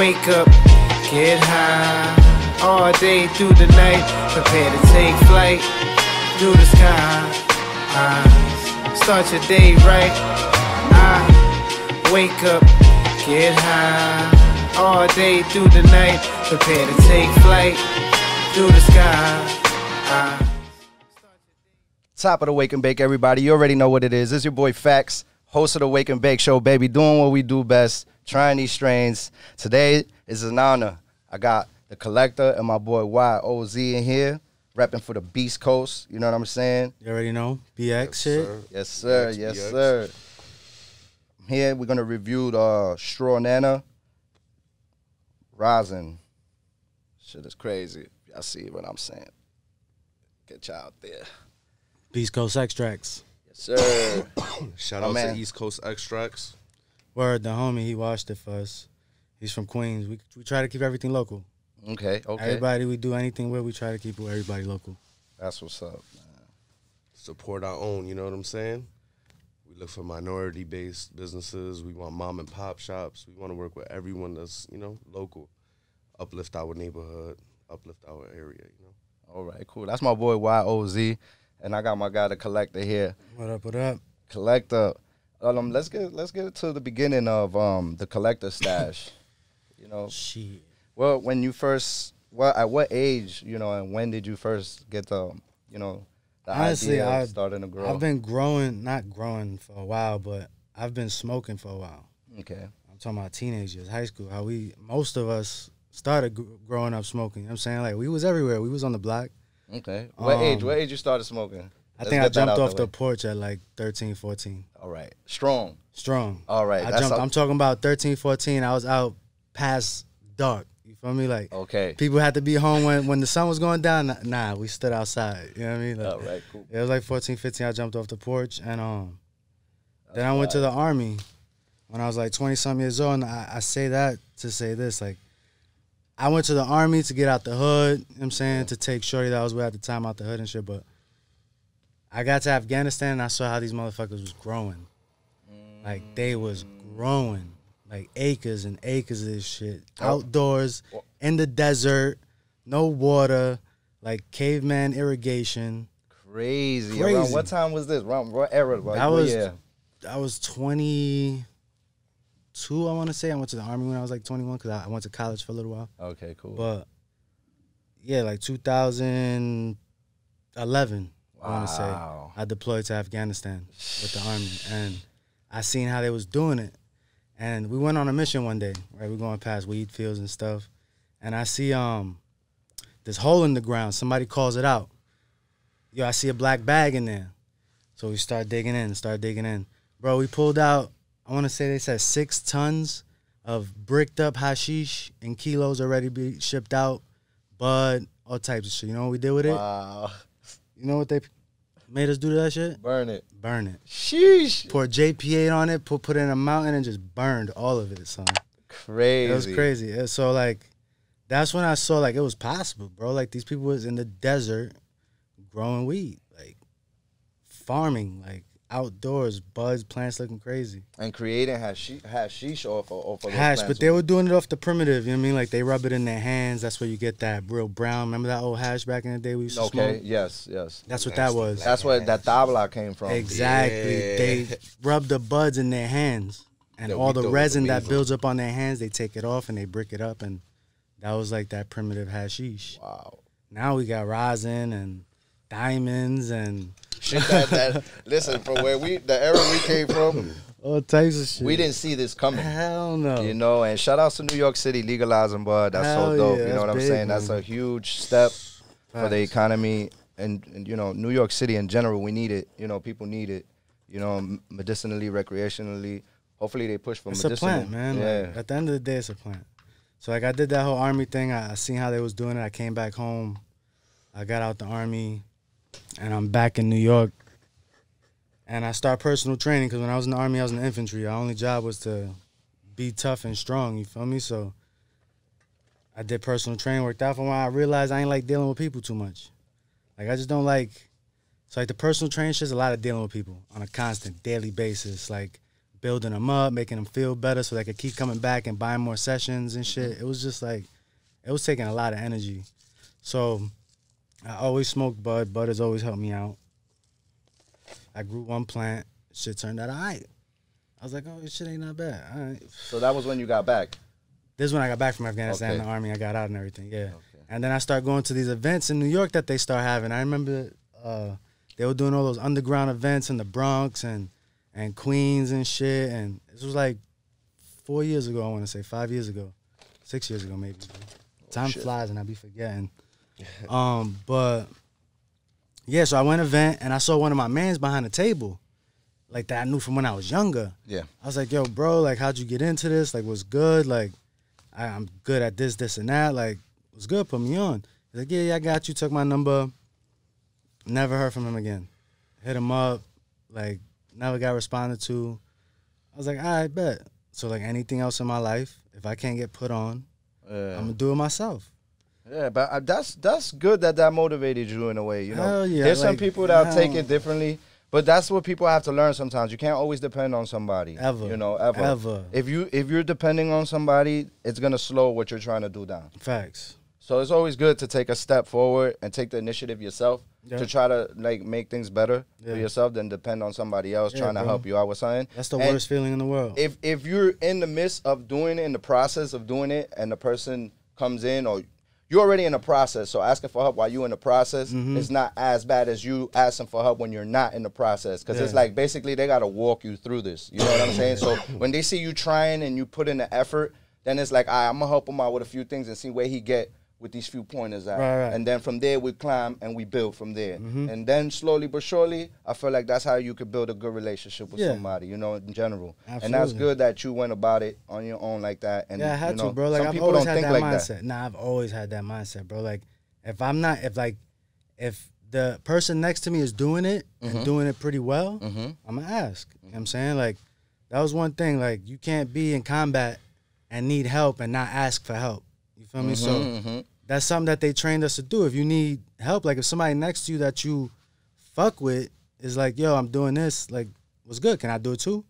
Wake up, get high, all day through the night, prepare to take flight through the sky. Start your day right. Wake up, get high, all day through the night, prepare to take flight through the sky. Top of the Wake and Bake, everybody. You already know what it is. It's your boy Fax, host of the Wake and Bake Show, baby. Doing what we do best, trying these strains. Today is an honor. I got the Kolektor and my boy YOZ in here, repping for the Beast Coast. You know what I'm saying? You already know. BX shit. Yes, sir. Yes, sir. Here we're gonna review the Straw Nana Rosin. Shit is crazy. Y'all see what I'm saying? Get y'all out there. Beast Coast Extracts. Yes, sir. Shout out to East Coast Extracts. Word, the homie, he washed it for us. He's from Queens. We try to keep everything local. Okay. Everybody we do anything with, we try to keep everybody local. That's what's up, man. Support our own, you know what I'm saying? We look for minority-based businesses. We want mom and pop shops. We want to work with everyone that's, you know, local. Uplift our neighborhood, uplift our area, you know? All right, cool. That's my boy YOZ. And I got my guy, the Kolektor here. What up, what up? Kolektor. Let's get to the beginning of the Kolektor Stash. You know, shit. Well, when you first, at what age, you know, and when did you first get the, you know, the Honestly, idea of starting to grow? I've been growing, not growing for a while, but I've been smoking for a while. Okay. I'm talking about teenage years, high school. How most of us started growing up smoking. You know what I'm saying? Like, we was everywhere. We was on the block. Okay. What age you started smoking? I think I jumped off the porch at like 13, 14. All right. Strong. All right. I'm talking about 13, 14. I was out past dark. You feel me? Like, okay. People had to be home when the sun was going down. Nah, we stood outside. You know what I mean? Like, all right, cool. It was like 14, 15. I jumped off the porch. And then I went to the Army when I was like 20-something years old. And I say that to say this. Like, I went to the Army to get out the hood, you know what I'm saying, to take shorty that I was with at the time out the hood and shit, but I got to Afghanistan and I saw how these motherfuckers was growing. Like, they was growing. Like, acres and acres of this shit. Outdoors, in the desert, no water, like caveman irrigation. Crazy. Around what time was this? Around what era? Like, I was 22, I want to say. I went to the Army when I was like 21 because I went to college for a little while. Okay, cool. But, yeah, like 2011, I want to say. I deployed to Afghanistan with the Army. And I seen how they was doing it. And we went on a mission one day, right? We're going past weed fields and stuff. And I see this hole in the ground. Somebody calls it out. Yo, I see a black bag in there. So we start digging in. Bro, we pulled out, I want to say they said 6 tons of bricked up hashish in kilos already be shipped out, bud, all types of shit. You know what we did with it? Wow. You know what they made us do to that shit? Burn it. Sheesh. Pour JP8 on it, put it in a mountain, and just burned all of it, son. Crazy. It was crazy. So, like, that's when I saw, like, it was possible, bro. Like, these people was in the desert growing weed, like, farming, like, outdoors, buds, plants looking crazy. And creating hashish off of those hash, plants. but they were doing it off the primitive, you know what I mean? Like, they rub it in their hands. That's where you get that real brown. Remember that old hash back in the day we used to smoke? Okay, yes. That's what that was. That's where that tabla came from. Exactly. Yeah. They rub the buds in their hands. And all the resin that builds up on their hands, they take it off and they brick it up. And that was like that primitive hashish. Wow. Now we got rosin and diamonds and shit that listen, from where the era we came from, all types of shit. We didn't see this coming. Hell no. You know, and shout outs to New York City legalizing bud. That's so dope. Yeah, you know what I'm saying? That's a huge step for the economy and you know, New York City in general, we need it. You know, people need it. You know, medicinally, recreationally. Hopefully they push for medicinal. It's a plant, man. Yeah. Like, at the end of the day, it's a plant. So, like, I did that whole Army thing. I seen how they was doing it. I came back home. I got out the Army, and I'm back in New York. And I start personal training because when I was in the Army, I was in the infantry. Our only job was to be tough and strong, you feel me? So I did personal training, worked out for a while. I realized I ain't like dealing with people too much. Like, I just don't like, so like the personal training shit's a lot of dealing with people on a constant, daily basis. Like building them up, making them feel better so they could keep coming back and buying more sessions and shit. It was just like, it was taking a lot of energy. So I always smoked bud. Bud has always helped me out. I grew one plant. Shit turned out all right. I was like, oh, this shit ain't not bad. All right. So that was when you got back? This is when I got back from Afghanistan, the Army. I got out and everything, yeah. Okay. And then I started going to these events in New York that they start having. I remember they were doing all those underground events in the Bronx and Queens and shit. And this was like 4 years ago, I want to say, 5 years ago, 6 years ago maybe. Time flies and I be forgetting. But yeah, so I went to an event and I saw one of my mans behind the table, like that I knew from when I was younger. Yeah. I was like, yo, bro, like, how'd you get into this? Like, what's good? Like, I'm good at this, and that. Like, what's good? Put me on. He's like, yeah, I got you. Took my number. Never heard from him again. Hit him up. Like, never got responded to. I was like, all right, bet. So, like, anything else in my life, if I can't get put on, I'm going to do it myself. Yeah, but that's good that motivated you in a way, you know. Hell yeah. There's some like, people that take it differently, but that's what people have to learn sometimes. You can't always depend on somebody. Ever. You know, ever. If you're depending on somebody, it's going to slow what you're trying to do down. Facts. So it's always good to take a step forward and take the initiative yourself to try to, like, make things better for yourself than depend on somebody else trying to help you out with something. That's the worst feeling in the world. If you're in the midst of doing it, in the process of doing it, and the person comes in, or you're already in the process, so asking for help while you're in the process is not as bad as you asking for help when you're not in the process. Because it's like, basically, they got to walk you through this. You know what I'm saying? So when they see you trying and you put in the effort, then it's like, all right, I'm going to help him out with a few things and see where he get with these few pointers at. Right. And then from there, we climb and we build from there. And then slowly but surely, I feel like that's how you could build a good relationship with somebody, you know, in general. Absolutely. And that's good that you went about it on your own like that. And, yeah, I had you know, to, bro. Like, some I've people always don't had think that like mindset. that. Nah, I've always had that mindset, bro. Like, if the person next to me is doing it and doing it pretty well, I'm going to ask. You know what I'm saying? Like, that was one thing. Like, you can't be in combat and need help and not ask for help. You feel me? So that's something that they trained us to do. If you need help, like if somebody next to you that you fuck with is like, yo, I'm doing this, like, what's good? Can I do it too?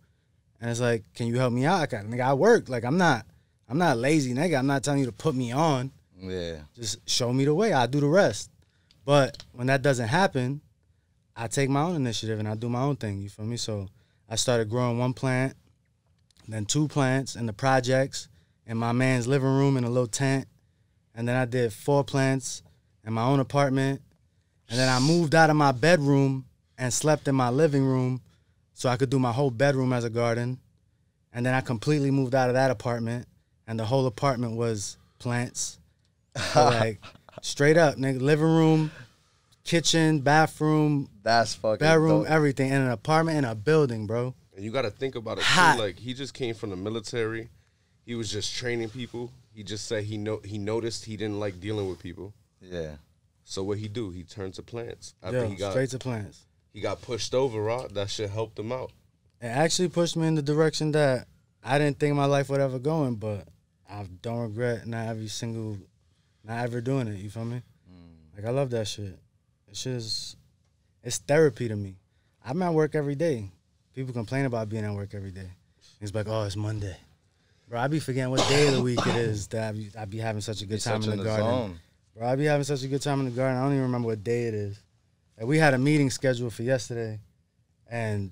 And it's like, can you help me out? Nigga, I work. Like, I'm not lazy, nigga. I'm not telling you to put me on. Yeah. Just show me the way. I'll do the rest. But when that doesn't happen, I take my own initiative and I do my own thing. You feel me? So I started growing one plant, then 2 plants in the projects, in my man's living room in a little tent. And then I did 4 plants in my own apartment. And then I moved out of my bedroom and slept in my living room so I could do my whole bedroom as a garden. And then I completely moved out of that apartment, and the whole apartment was plants. So like, straight up, nigga, living room, kitchen, bathroom, that's fucking bedroom, dope. Everything in an apartment in a building, bro. And you got to think about it Hot. too. Like, he just came from the military. He was just training people. He just said he noticed he didn't like dealing with people. Yeah. So what he do? He turned to plants. Straight to plants. He got pushed over, right? That shit helped him out. It actually pushed me in the direction that I didn't think my life would ever go in, but I don't regret not ever doing it. You feel me? Like, I love that shit. It's therapy to me. I'm at work every day. People complain about being at work every day. It's like, oh, it's Monday. Bro, I be forgetting what day of the week it is that I be having such a good time in the garden. Zone. Bro, I be having such a good time in the garden. I don't even remember what day it is. Like, we had a meeting scheduled for yesterday, and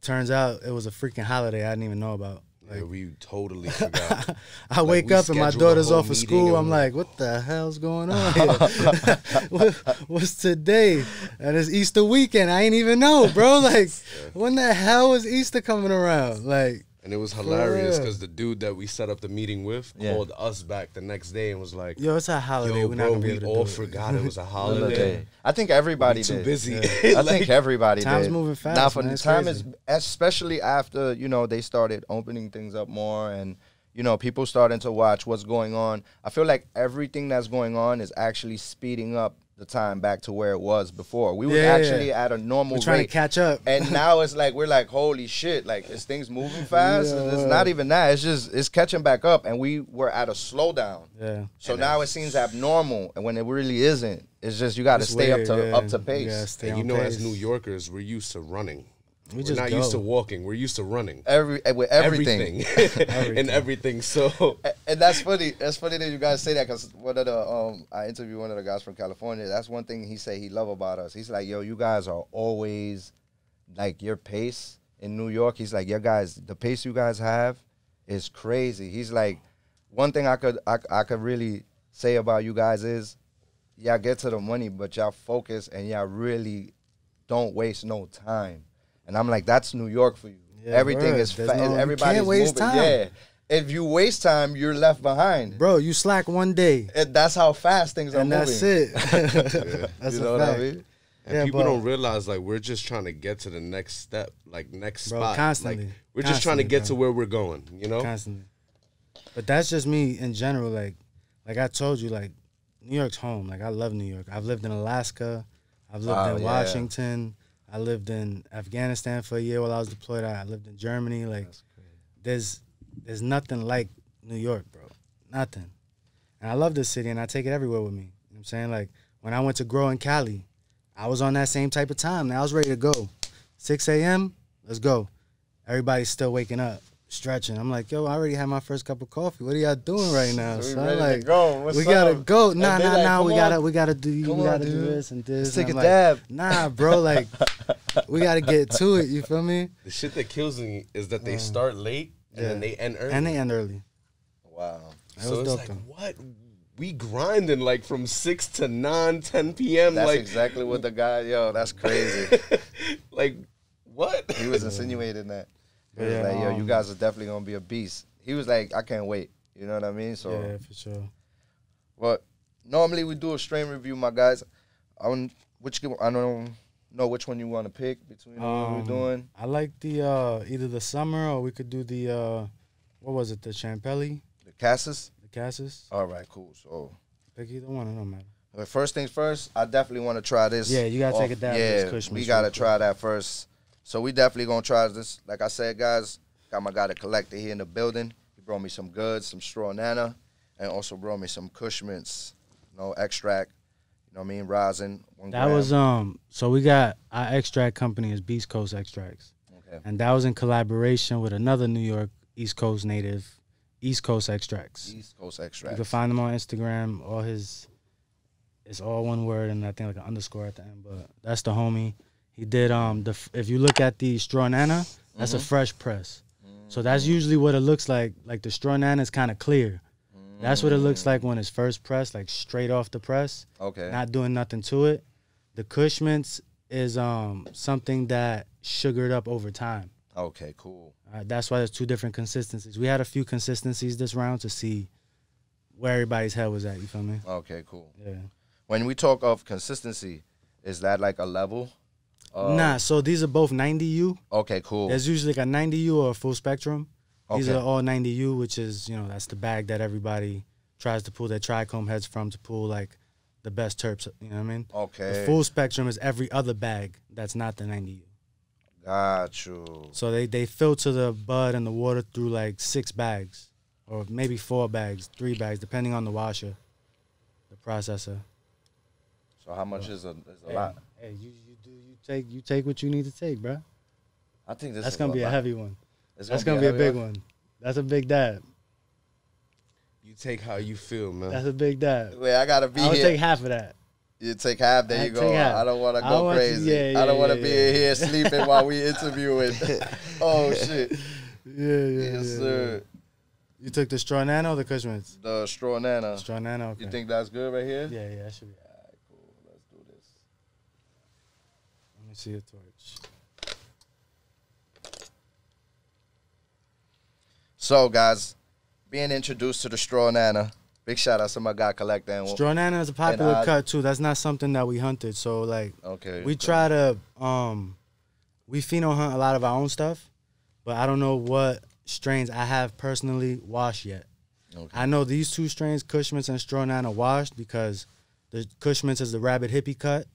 turns out it was a freaking holiday I didn't even know about. Like, yeah, we totally forgot. I wake up and my daughter's off of school. I'm like, what the hell's going on here? What's today? And it's Easter weekend. I ain't even know, bro. Like, when the hell is Easter coming around? Like, and it was hilarious because the dude that we set up the meeting with called us back the next day and was like, yo, it's a holiday. Yo, We're bro, not gonna be able to we all do forgot it was a holiday. I think everybody too did. busy. I think everybody did. Time's moving fast. Now, for man. the It's time crazy. is, especially after, you know, they started opening things up more and, you know, people starting to watch what's going on. I feel like everything that's going on is actually speeding up the time back to where it was before. We were actually at a normal We're trying rate. to catch up. And now it's like, we're like, holy shit, like, is things moving fast? Yeah, It's not even that. It's just, it's catching back up, and we were at a slowdown. Yeah. So now it seems abnormal, and when it really isn't. It's just, you got to stay weird, up to Yeah, pace. stay And you on know, pace. as New Yorkers, we're used to running. We We're not used to walking. We're used to running. With everything. And everything. So, and that's funny. That's funny that you guys say that, because one of the I interviewed one of the guys from California. That's one thing he said he love about us. He's like, yo, you guys are always like, your pace in New York. He's like, the pace you guys have is crazy. He's like, one thing I could really say about you guys is, y'all get to the money, but y'all focus and y'all really don't waste no time. And I'm like, that's New York for you. Yeah, everything is fast. Everybody's moving. Time. Yeah. If you waste time, you're left behind. Bro, you slack one day. That's how fast things are moving. And that's it. Yeah. That's you know what I mean? And people don't realize, like, we're just trying to get to the next step, like, next spot. Constantly. Like, we're just trying to get to where we're going, you know? Constantly. But that's just me in general. Like I told you, like, New York's home. Like, I love New York. I've lived in Alaska. I've lived in Washington. I lived in Afghanistan for a year while I was deployed. I lived in Germany. Like, there's nothing like New York, bro. Nothing. And I love this city, and I take it everywhere with me. You know what I'm saying? Like, when I went to grow in Cali, I was on that same type of time. Now I was ready to go. 6 a.m., let's go. Everybody's still waking up, stretching. I'm like, yo, I already had my first cup of coffee. What are y'all doing right now? So I'm like, we gotta go. Nah. We gotta do this and this. Let's take a dab. Nah, bro. Like, we gotta get to it. You feel me? The shit that kills me is that they start late and then they end early. Wow. So it's like, what? We grinding like from 6 to 9, 10 p.m. That's like, exactly what the guy. Yo, that's crazy. Like, what? He was insinuating that. He was like, yo, you guys are definitely gonna be a beast. He was like, I can't wait. You know what I mean? So yeah, for sure. But normally we do a strain review, my guys. I don't know which one you want to pick between what we're doing. I like the either the summer, or we could do the what was it? The Champelli. The Cassis. Cassis. All right, cool. So pick either one. It don't matter. First things first, I definitely want to try this. Yeah, you gotta take it down. Yeah, we gotta try that first. So we definitely gonna try this. Like I said, guys, got my guy TheKolektor here in the building. He brought me some goods, some straw nana, and also brought me some Kush mints, extract. You know what I mean? Rosin. That was So we got our extract company is Beast Coast Extracts. Okay. And that was in collaboration with another New York East Coast native. East Coast Extracts. East Coast Extracts. You can find them on Instagram. It's all one word and I think like an underscore at the end. But that's the homie. He did if you look at the straw nana, that's a fresh press. So that's usually what it looks like. Like the straw nana is kind of clear. That's what it looks like when it's first pressed, like straight off the press. Okay. Not doing nothing to it. The Kush mints is something that sugared up over time. Okay, cool. That's why there's two different consistencies. We had a few consistencies this round to see where everybody's head was at. You feel me? Okay, cool. Yeah. When we talk of consistency, is that like a level? Nah, so these are both 90U. Okay, cool. There's usually like a 90U or a full spectrum. Okay. These are all 90U, which is, that's the bag that everybody tries to pull their trichome heads from to pull like the best terps. You know what I mean? Okay. The full spectrum is every other bag that's not the 90U. Got you. So they filter the bud and the water through like 6 bags, or maybe 4 bags, 3 bags, depending on the washer, the processor. So how much is a lot? Hey, you take what you need to take, bro. I think that's gonna be a heavy one. That's gonna be a big one. That's a big dab. You take how you feel, man. That's a big dab. Wait, I gotta be here. I would take half of that. You take half, there you go. Half. I don't want to go crazy. I don't want to be in here sleeping while we interviewing. Oh, shit. Yes, sir. You took the straw nano or the Kush mints? The straw nano. Straw nano, okay. You think that's good right here? Yeah, that should be. All right, cool. Let's do this. Let me see a torch. So, guys, being introduced to the straw nana. Big shout out to my guy TheKolektor. Straw nana is a popular cut too. That's not something that we hunted. So like, we try to we pheno hunt a lot of our own stuff, but I don't know what strains I have personally washed yet. Okay. I know these 2 strains, Kush mints and straw nana, washed because the Kush mints is the rabbit hippie cut.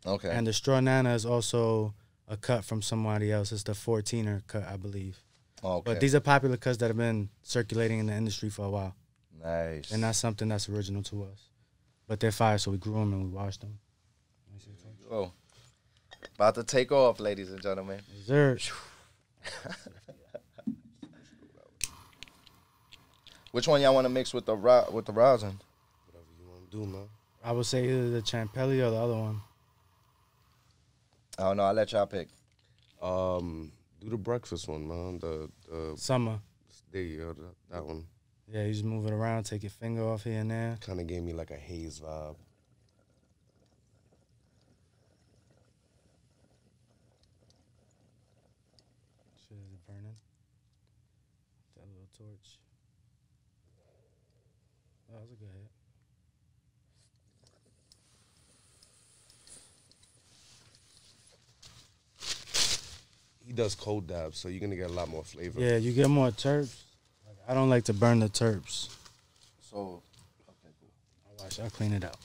Okay. And the straw nana is also a cut from somebody else. It's the 14er cut, I believe. Okay. But these are popular cuts that have been circulating in the industry for a while. Nice. They're not something that's original to us. But they're fire, so we grew them and we washed them. Oh. About to take off, ladies and gentlemen. Dessert. Which one y'all want to mix with the rosin? Whatever you want to do, man. I would say either the Champelli or the other one. I don't know. I'll let y'all pick. Do the breakfast one, man. The Summer. there you go, that one. Yeah, you just move it around, take your finger off here and there. Kind of gave me like a haze vibe. Shit, is it burning? That little torch. Oh, that was a good hit. He does cold dabs, so you're gonna get a lot more flavor. Yeah, you get more terps. Like, I don't like to burn the terps. So, okay, cool. I'll clean it out.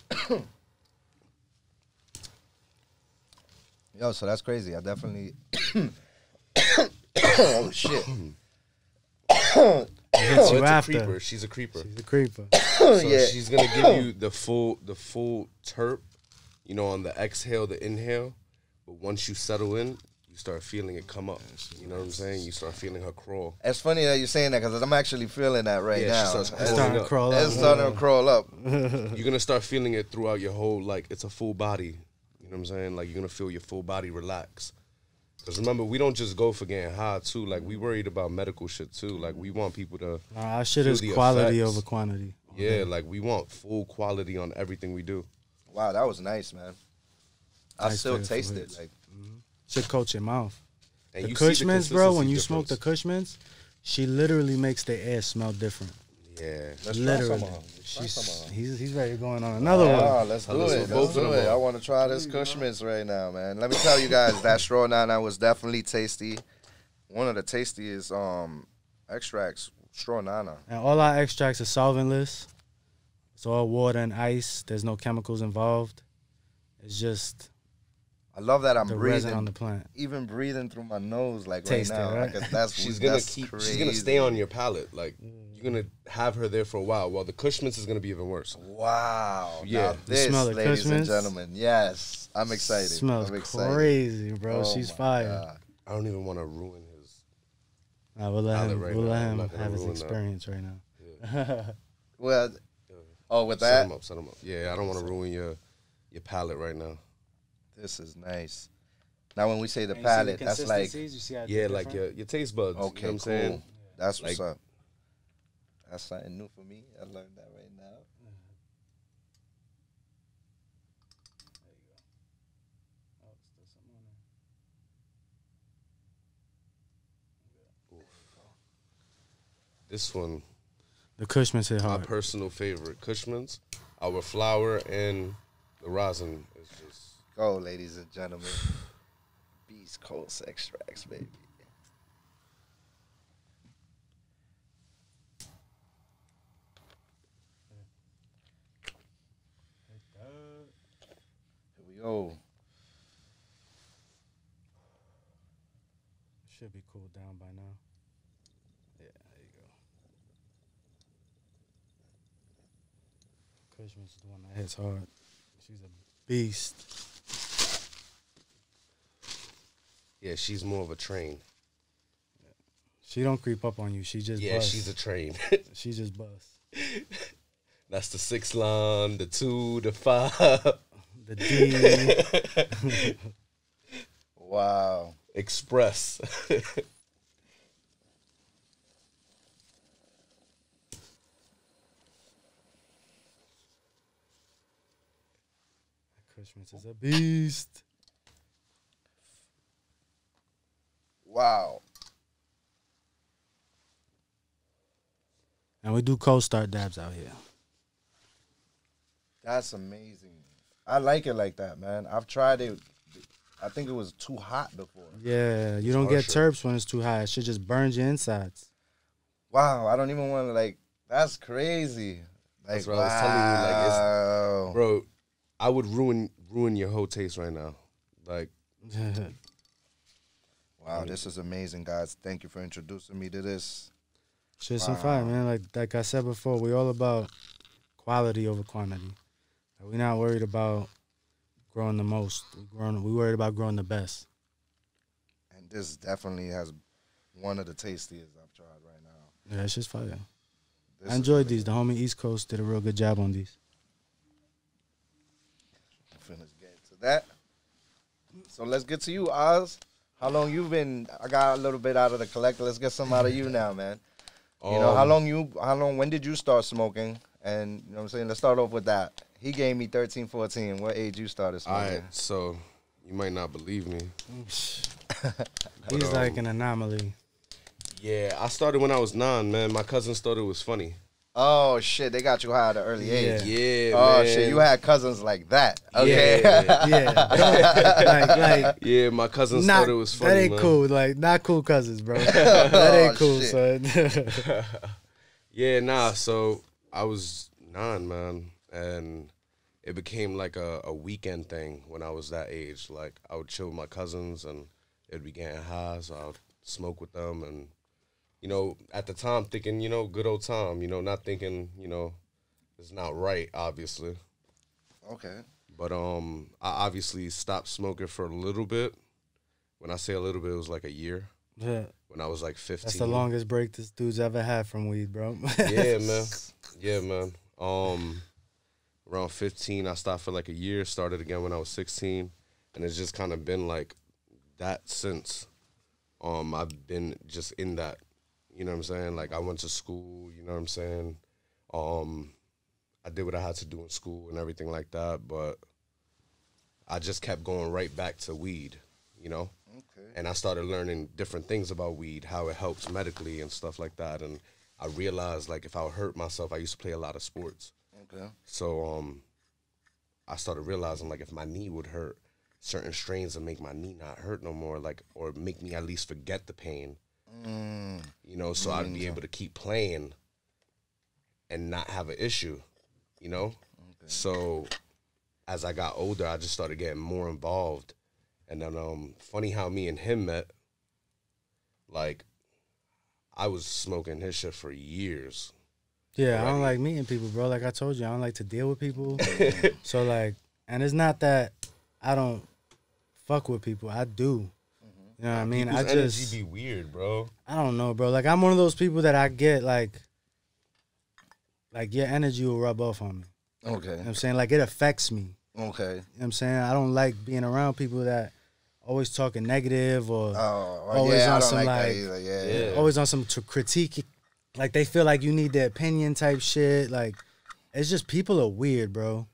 Yo, so that's crazy. I definitely. Oh shit! It hits you It's after. a creeper. She's a creeper. She's a creeper. So Yeah. she's gonna give you the full terp, on the exhale, the inhale. But once you settle in, you start feeling it come up. You know what I'm saying? You start feeling her crawl. It's funny that you're saying that because I'm actually feeling that right Yeah, now. she starts It's starting to crawl up. It's starting to crawl up. You're gonna start feeling it throughout your whole, like, it's a full body. You know what I'm saying? Like, you're gonna feel your full body relax. Because remember, we don't just go for getting high too. Like, we worried about medical shit too. Like, we want people to Our shit feel is the quality effects. over quantity. Yeah, like, we want full quality on everything we do. Wow, that was nice, man. I Nice still flavor taste for it. it. Like, Should coat your mouth. And The you see Cushmans, bro, when consistency you smoke the difference. Cushmans, she literally makes the air smell different. Yeah. let's Literally. try some on. He's ready to go on another Oh, one. let's do Let's it. do both Let's of do them it. on. I want to try this Cushman's right now, man. Let me tell you guys, that straw nana was definitely tasty. One of the tastiest extracts, straw nana. And all our extracts are solventless. It's all water and ice. There's no chemicals involved. It's just I love that I'm the resin breathing, on the plant. even breathing through my nose, like Taste it, right now. right? Like, that's She's that's gonna crazy. she's gonna stay on your palate. Like, you're gonna have her there for a while. While the Cushman's is gonna be even worse. Wow. Yeah. Now You this, smell the ladies and Cushman's? gentlemen. Yes, I'm excited. Smells I'm excited. crazy, bro. Oh She's my fire. God. I don't even want to ruin his. We'll let Palate him, right we'll now. let I'm him not gonna have his ruin that. experience right now. Well, oh, with Set that, him up. Set him up. Yeah, I don't want to ruin your palate right now. this is nice. Now, when we say the And you see palate, that's like, consistencies? You see how it's Yeah, like different? your taste buds. okay, You know what I'm cool. saying? That's what's Like- up. That's something new for me. I learned that right now. Oh, still something on there. This one, The Cushman's hit my hard. personal favorite. Cushman's, our flour and the rosin is just. Go, ladies and gentlemen. Beast Coast extracts, baby. Here we go. Should be cooled down by now. Yeah, there you go. Cushman's is the one that hits hard. She's a beast. Yeah, she's more of a train. She don't creep up on you. She just Yeah, bust. she's a train. She just bust. That's the 6 line, the 2, the 5. The D. Wow. Express. Cushman's is a beast. Wow. And we do cold start dabs out here. That's amazing. I like it like that, man. I've tried it. I think it was too hot before. Yeah, you don't get harsher. terps when it's too high. It shit just burns your insides. Wow. I don't even want to, like, that's crazy. Like, That's what I was telling you, like, it's- wow. Bro, I would ruin your whole taste right now. Like, Wow, this is amazing, guys. Thank you for introducing me to this. Shit's some fire, man. Like I said before, we all about quality over quantity. Like, we're not worried about growing the most. We worried about growing the best. And this definitely has one of the tastiest I've tried right now. Yeah, it's just fire. This I enjoyed these. The homie East Coast did a real good job on these. Finish getting to that. So let's get to you, Oz. How long you been? I got a little bit out of the collector. Let's get some out of you now, man. You know, how long, when did you start smoking? And, you know what I'm saying, let's start off with that. He gave me 13, 14. What age you started smoking? All right, so you might not believe me. He's like an anomaly. Yeah, I started when I was 9, man. My cousins thought it was funny. Oh, shit, they got you high at an early age. Yeah, oh, man. shit, you had cousins like that. Okay. Yeah. Yeah, my cousins thought it was funny, That ain't man. cool. Like, not cool cousins, bro. That ain't cool, son. Yeah, nah, so I was 9, man, and it became like a weekend thing when I was that age. Like, I would chill with my cousins, and it'd be getting high, so I would smoke with them, and, you know, at the time thinking, you know, good old time, you know, not thinking, you know, it's not right, obviously. Okay. But I obviously stopped smoking for a little bit. When I say a little bit, it was like a year. Yeah. When I was like 15. That's the longest break this dude's ever had from weed, bro. Yeah, man. Yeah, man. Around 15, I stopped for like a year. Started again when I was 16, and it's just kind of been like that since. I've been just in that. You know what I'm saying? Like, I went to school. You know what I'm saying? I did what I had to do in school and everything like that, but I just kept going right back to weed. You know? Okay. And I started learning different things about weed, how it helps medically and stuff like that. And I realized, like, if I would hurt myself, I used to play a lot of sports. Okay. So I started realizing, like, if my knee would hurt, certain strains would make my knee not hurt no more, like, or make me at least forget the pain. You know, so I'd be able to keep playing and not have an issue, you know? Okay. So as I got older, I just started getting more involved. And then funny how me and him met. Like, I was smoking his shit for years. Yeah, I don't like meeting people, bro. Like I told you, I don't like to deal with people. So, like, and it's not that I don't fuck with people. I do. You know what I mean? People's I just energy be weird, bro. I don't know, bro. Like, I'm one of those people that I get like your energy will rub off on me. Okay. You know what I'm saying? Like, it affects me. Okay. You know what I'm saying? I don't like being around people that always talking negative or always on some always on some critique. Like, they feel like you need their opinion type shit. Like, it's just people are weird, bro.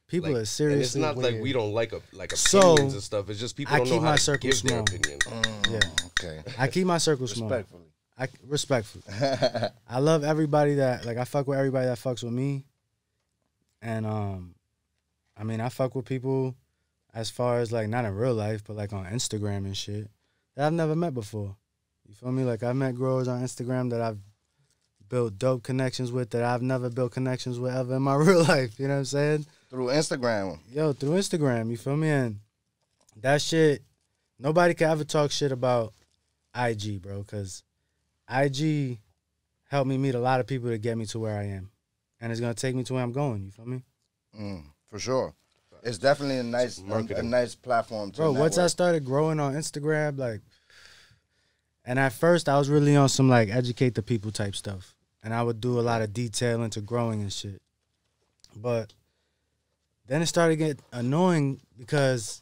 People are seriously and it's not weird. like we don't like opinions and stuff. It's just people I don't know keep how my to circle give small. their opinion. Yeah. Okay. I keep my circle small. Respectfully. I love everybody that, like, I fuck with everybody that fucks with me. And, I mean, I fuck with people as far as, like, not in real life, but, like, on Instagram and shit that I've never met before. You feel me? Like, I've met growers on Instagram that I've built dope connections with that I've never built connections with ever in my real life. You know what I'm saying? Through Instagram. Yo, through Instagram. You feel me? And that shit, nobody can ever talk shit about IG, bro, because IG helped me meet a lot of people to get me to where I am. And it's going to take me to where I'm going. You feel me? For sure. It's definitely a nice platform to bro, once I started growing on Instagram, like, and at first I was really on some, like, educate the people type stuff. And I would do a lot of detail into growing and shit. But then it started getting annoying because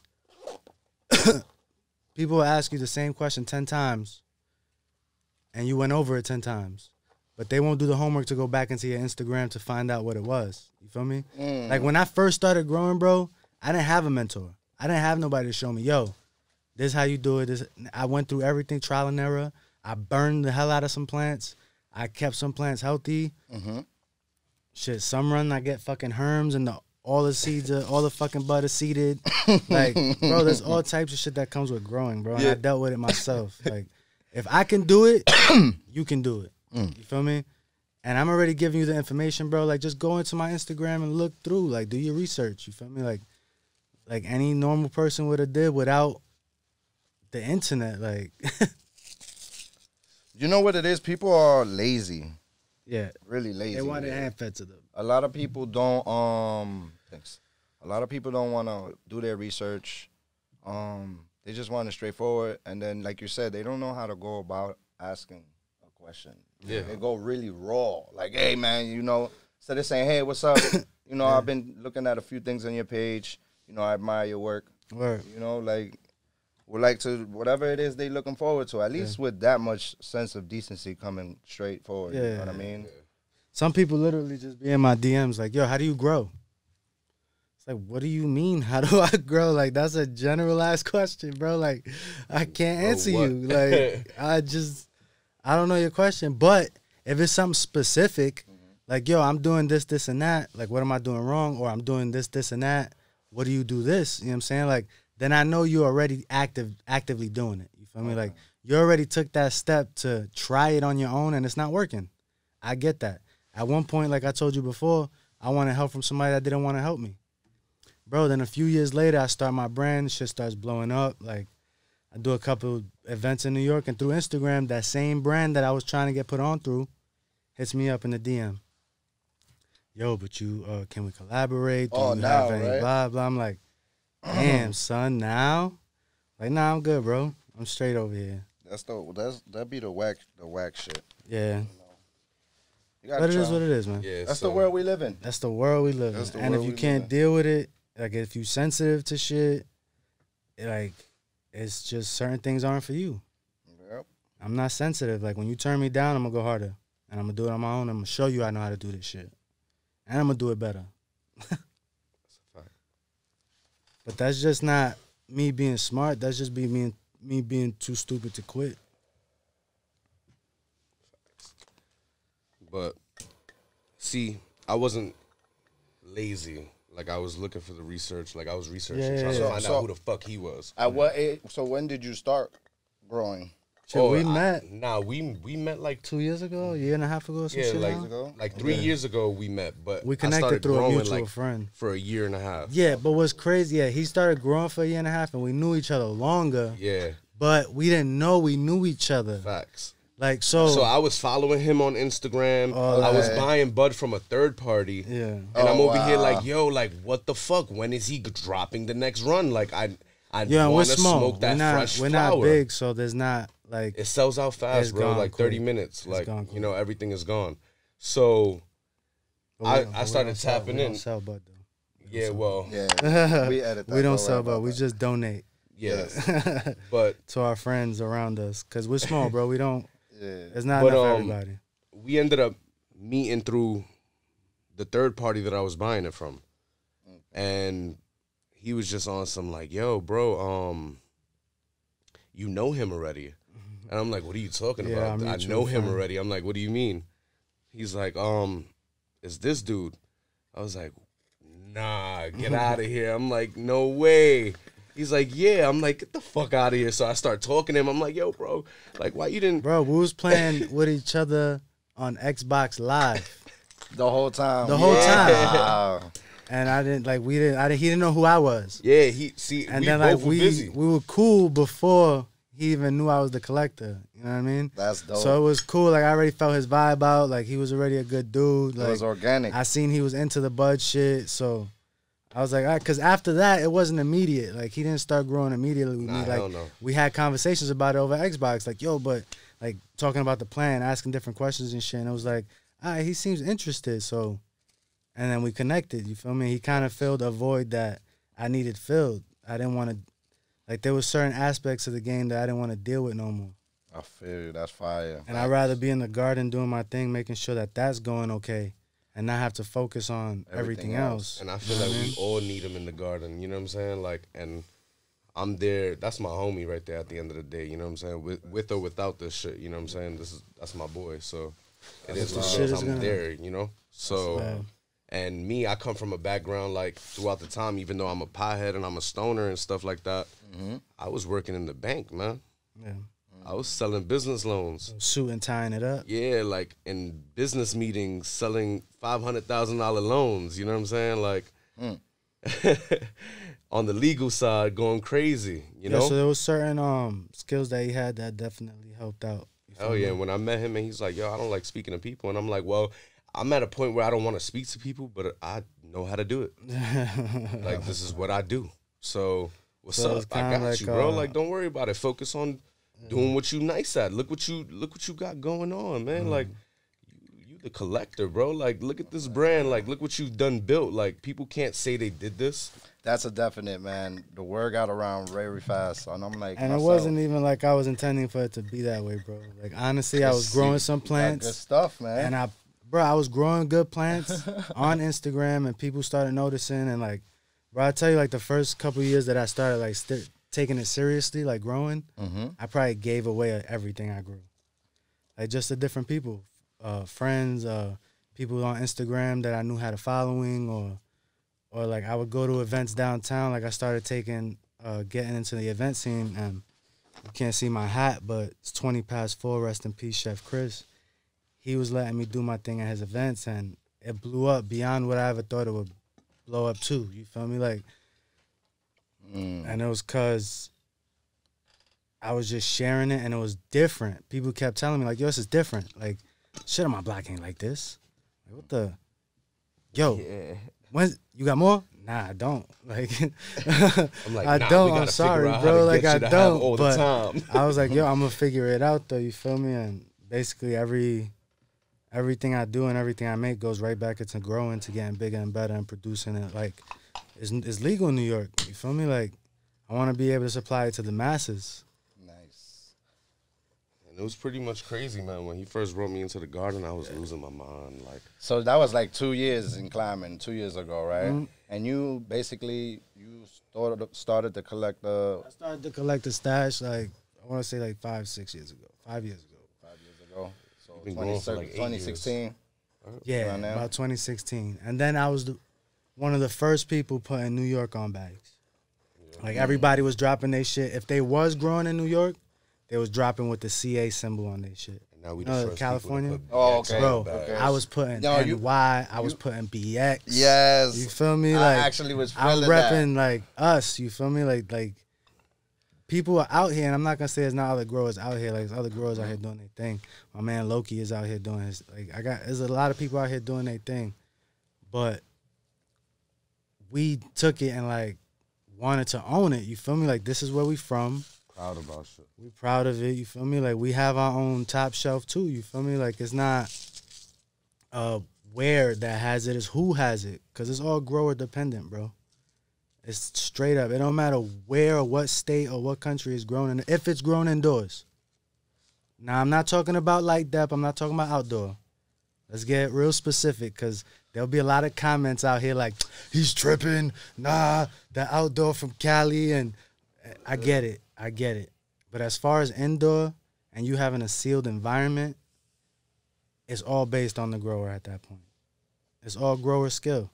people will ask you the same question 10 times and you went over it 10 times. But they won't do the homework to go back into your Instagram to find out what it was. You feel me? Like, when I first started growing, bro, I didn't have a mentor. I didn't have nobody to show me, yo, this is how you do it. I went through everything, trial and error. I burned the hell out of some plants. I kept some plants healthy. Shit, some run, I get fucking herms and all the seeds, all the fucking bud is seeded. Like, bro, there's all types of shit that comes with growing, bro. And I dealt with it myself. Like, if I can do it, you can do it. You feel me? And I'm already giving you the information, bro. Like, just go into my Instagram and look through. Like, do your research. You feel me? Like any normal person would have did without the internet. Like, you know what it is? People are lazy. Yeah. Really lazy. They want it hand fed to them. A lot of people don't, A lot of people don't want to do their research. They just want it straightforward. And then, like you said, they don't know how to go about asking a question. Yeah. They go really raw. Like, hey, man, you know, instead of saying, hey, what's up? You know, I've been looking at a few things on your page. You know, I admire your work. Word. You know, like, would like to, whatever it is they looking forward to, at least with that much sense of decency coming straight forward. You know what I mean? Some people literally just be in my DMs like, yo, how do you grow? It's like, what do you mean? How do I grow? Like, that's a generalized question, bro. Like, I can't answer you. Like, I don't know your question. But if it's something specific, like, yo, I'm doing this, this, and that. Like, what am I doing wrong? Or I'm doing this, this, and that. What do you do this? You know what I'm saying? Like, then I know you're already actively doing it. You feel me? Like, you already took that step to try it on your own, and it's not working. I get that. At one point, like I told you before, I wanted help from somebody that didn't want to help me. Bro, then a few years later, I start my brand. Shit starts blowing up. Like, I do a couple events in New York, and through Instagram, that same brand that I was trying to get put on through hits me up in the DM. Yo, but you, can we collaborate? Do you have any blah, blah? I'm like, damn, son, now? Like, nah, I'm good, bro. I'm straight over here. That'd be the whack shit. Yeah. But it is what it is, man. Yeah, That's the world we live in. That's the world we live in. And if you can't deal with it, like if you sensitive to shit, it's just certain things aren't for you. Yep. I'm not sensitive. Like when you turn me down, I'm gonna go harder. And I'm gonna do it on my own. I'm gonna show you I know how to do this shit. And I'm gonna do it better. That's a fact. But that's just not me being smart. That's just me being too stupid to quit. But see, I wasn't lazy. Like I was looking for the research. Like I was researching, trying to find out who the fuck he was. At what age? So when did you start growing? So we met. Nah, we met like 2 years ago, a year and a half ago, some shit ago. Like 3 years ago we met, but we I connected started through a growing mutual like friend for a year and a half. Yeah, but what's crazy? He started growing for a year and a half, and we knew each other longer. Yeah, but we didn't know we knew each other. Facts. Like so I was following him on Instagram. I was buying bud from a third party. Yeah, and I'm over here like, yo, like what the fuck? When is he dropping the next run? Like I want to smoke that fresh flower. We're not big, so there's not like it sells out fast, bro. Like 30 minutes, like you know, everything is gone. So I started tapping in. We don't sell bud though. Yeah, well, we edit that. We don't sell bud. We just donate. Yes, but to our friends around us, cause we're small, bro. We don't. It's not but, enough for everybody. We ended up meeting through the third party that I was buying it from. And he was just on some like, yo, bro, you know him already. And I'm like, what are you talking about? I know him already. I'm like, what do you mean? He's like, it's this dude. I was like, nah, get out of here. I'm like, no way. He's like, yeah. I'm like, get the fuck out of here. So I start talking to him. I'm like, yo, bro, like, why you didn't? Bro, we was playing with each other on Xbox Live the whole time. The whole time. Wow. And I didn't like he didn't know who I was. Yeah, and then like we were cool before he even knew I was the collector. You know what I mean? That's dope. So it was cool. Like I already felt his vibe out. Like he was already a good dude. Like, it was organic. I seen he was into the bud shit. So I was like, all right, because after that it wasn't immediate. Like he didn't start growing immediately with me. Like we had conversations about it over Xbox. Like yo, but like talking about the plan, asking different questions and shit. And it was like, all right, he seems interested. So, and then we connected. You feel me? He kind of filled a void that I needed filled. I didn't want to. Like there was certain aspects of the game that I didn't want to deal with no more. I feel you. That's fire. And I'd rather be in the garden doing my thing, making sure that that's going okay, and not have to focus on everything else. And I feel like we all need him in the garden. You know what I'm saying? Like, and I'm there. That's my homie right there. At the end of the day, you know what I'm saying? With or without this shit, you know what I'm saying? That's my boy. So it is what it is. I'm there. You know. So. And me, I come from a background, like, throughout the time, even though I'm a pothead and I'm a stoner and stuff like that, I was working in the bank, man. Yeah. I was selling business loans. Suit and tying it up. Yeah, like, in business meetings, selling $500,000 loans, you know what I'm saying? Like, on the legal side, going crazy, you know? So there was certain skills that he had that definitely helped out. Oh, yeah, when I met him and he's like, yo, I don't like speaking to people. And I'm like, well, I'm at a point where I don't want to speak to people, but I know how to do it. Like, this is what I do. So what's up? I got you, bro. Like, don't worry about it. Focus on doing what you nice at. Look what you got going on, man. Like, you the collector, bro. Like, look at this brand. Like, look what you've done built. Like, people can't say they did this. That's a definite, man. The word got around very fast, and I'm like, and it wasn't even like I was intending for it to be that way, bro. Like, honestly, I was growing some plants. Good stuff, man. And I was growing good plants on Instagram, and people started noticing. And like, bro, I tell you, like the first couple of years that I started like taking it seriously, like growing, I probably gave away everything I grew. Like just to different people, friends, people on Instagram that I knew had a following, or like I would go to events downtown. Like I started getting into the event scene, and you can't see my hat, but it's 4:20. Rest in peace, Chef Chris. He was letting me do my thing at his events, and it blew up beyond what I ever thought it would blow up to. You feel me? Like, and it was because I was just sharing it, and it was different. People kept telling me, like, yo, this is different. Like, shit on my block ain't like this. Like, what the? Yo, when you got more? Nah, I don't. Like, I'm like, I don't. I'm sorry, bro. Like, I don't. All but the time. I was like, yo, I'm gonna figure it out, though. You feel me? And basically, everything I do and everything I make goes right back into growing, to getting bigger and better and producing it. Like, it's legal in New York. You feel me? Like, I want to be able to supply it to the masses. Nice. And it was pretty much crazy, man. When he first brought me into the garden, I was losing my mind. Like, so that was like 2 years in climbing, 2 years ago, right? And you basically started the collector. I started the Kolektor Stash like I want to say like 5 years ago. 5 years ago. 5 years ago. So been going for like 2016. Yeah, about 2016. And then I was one of the first people putting New York on bags. Yeah. Like everybody was dropping their shit. If they was growing in New York, they was dropping with the CA symbol on their shit. And now we the first California. People to put Bro, okay. I was putting NY. I was putting BX. Yes. You feel me? I Like actually was I'm feeling repping like us. You feel me? Like people are out here, and I'm not gonna say there's not other growers out here. Like there's other growers out here doing their thing. My man Loki is out here doing his. Like there's a lot of people out here doing their thing, but we took it and like wanted to own it. You feel me? Like this is where we from. Proud about shit. We proud of it. You feel me? Like we have our own top shelf too. You feel me? Like it's not where that has it, it's who has it, because it's all grower dependent, bro. It's straight up. It don't matter where or what state or what country it's grown in. If it's grown indoors. Now, I'm not talking about light depth. I'm not talking about outdoor. Let's get real specific, because there'll be a lot of comments out here like, he's tripping. Nah, the outdoor from Cali. And I get it. I get it. But as far as indoor and you having a sealed environment, it's all based on the grower at that point. It's all grower skill.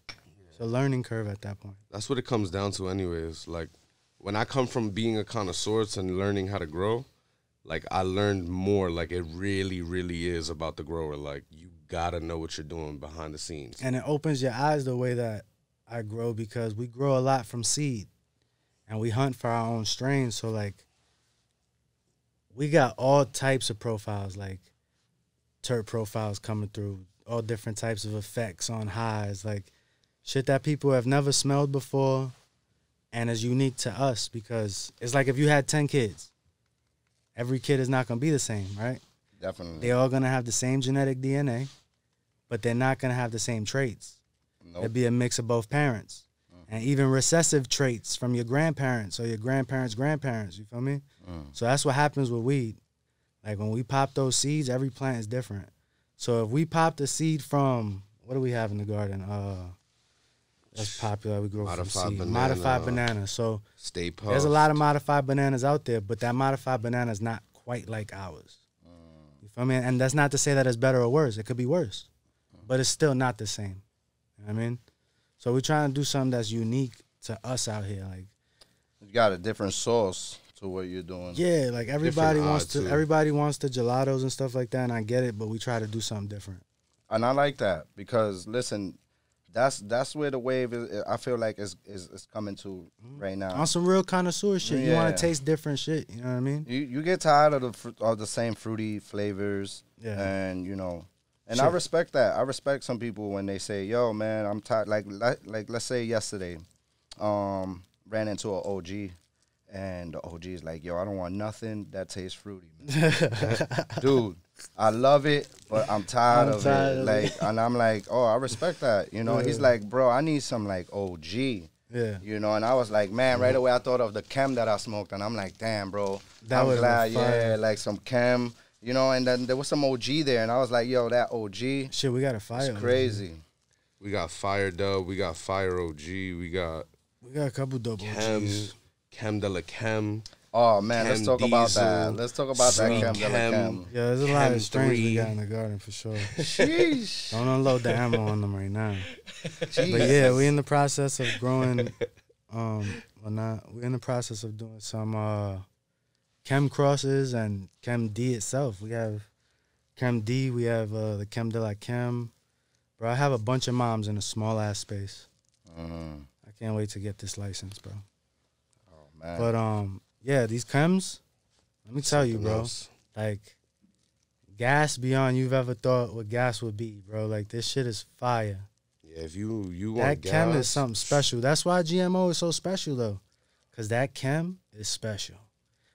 It's a learning curve at that point. That's what it comes down to anyways. Like, when I come from being a connoisseur and learning how to grow, like, I learned more. Like, it really, really is about the grower. Like, you gotta know what you're doing behind the scenes. And it opens your eyes the way that I grow, because we grow a lot from seed. And we hunt for our own strains. So, like, we got all types of profiles, like terp profiles coming through, all different types of effects on highs, like, shit that people have never smelled before and is unique to us, because it's like if you had 10 kids, every kid is not going to be the same, right? Definitely. They're all going to have the same genetic DNA, but they're not going to have the same traits. Nope. It'd be a mix of both parents. And even recessive traits from your grandparents or your grandparents' grandparents, you feel me? So that's what happens with weed. Like when we pop those seeds, every plant is different. So if we pop the seed from, what do we have in the garden? That's popular. We grow from seed. Modified banana. So Stay puffed. there's a lot of modified bananas out there, but that modified banana is not quite like ours. You feel me? And that's not to say that it's better or worse. It could be worse, but it's still not the same. You know what I mean? So we're trying to do something that's unique to us out here. Like, you got a different sauce to what you're doing. yeah, like everybody wants the gelatos and stuff like that, and I get it, but we try to do something different. And I like that, because listen, that's where the wave is. I feel like is coming to right now. On some real connoisseur shit. You Yeah. want to taste different shit. You know what I mean? You get tired of the same fruity flavors, Yeah. and you know, And I respect that. I respect some people when they say, "Yo, man, I'm tired." Like let's say yesterday, ran into an OG, and the OG is like, "Yo, I don't want nothing that tastes fruity, man." Dude, I love it, but I'm tired of it. Like, and I'm like, "Oh, I respect that." You know, he's like, "Bro, I need some like OG." Yeah. You know, and I was like, man, right away I thought of the chem that I smoked, and I'm like, damn, bro, I'm glad, like some chem. You know, and then there was some OG there, and I was like, yo, that OG. Shit, we got a fire. It's crazy. We got Fire Dub. We got Fire OG. We got a couple dope OGs. Chem de la Chem. Oh, man, Chem let's talk Diesel, about that. Let's talk about that Chem de la Chem. Yeah, there's a lot of strains we got in the garden for sure. Sheesh. Don't unload the ammo on them right now. Jeez. But yeah, we in the process of growing. We're in the process of doing some chem crosses and chem D itself. We have chem D. We have the chem de la chem. Bro, I have a bunch of moms in a small ass space. I can't wait to get this license, bro. Oh man. But yeah, these chems. Let me tell you, bro. Like gas beyond you've ever thought what gas would be, bro. Like this shit is fire. Yeah, if you want that gas, chem is something special. That's why GMO is so special though, cause that chem is special.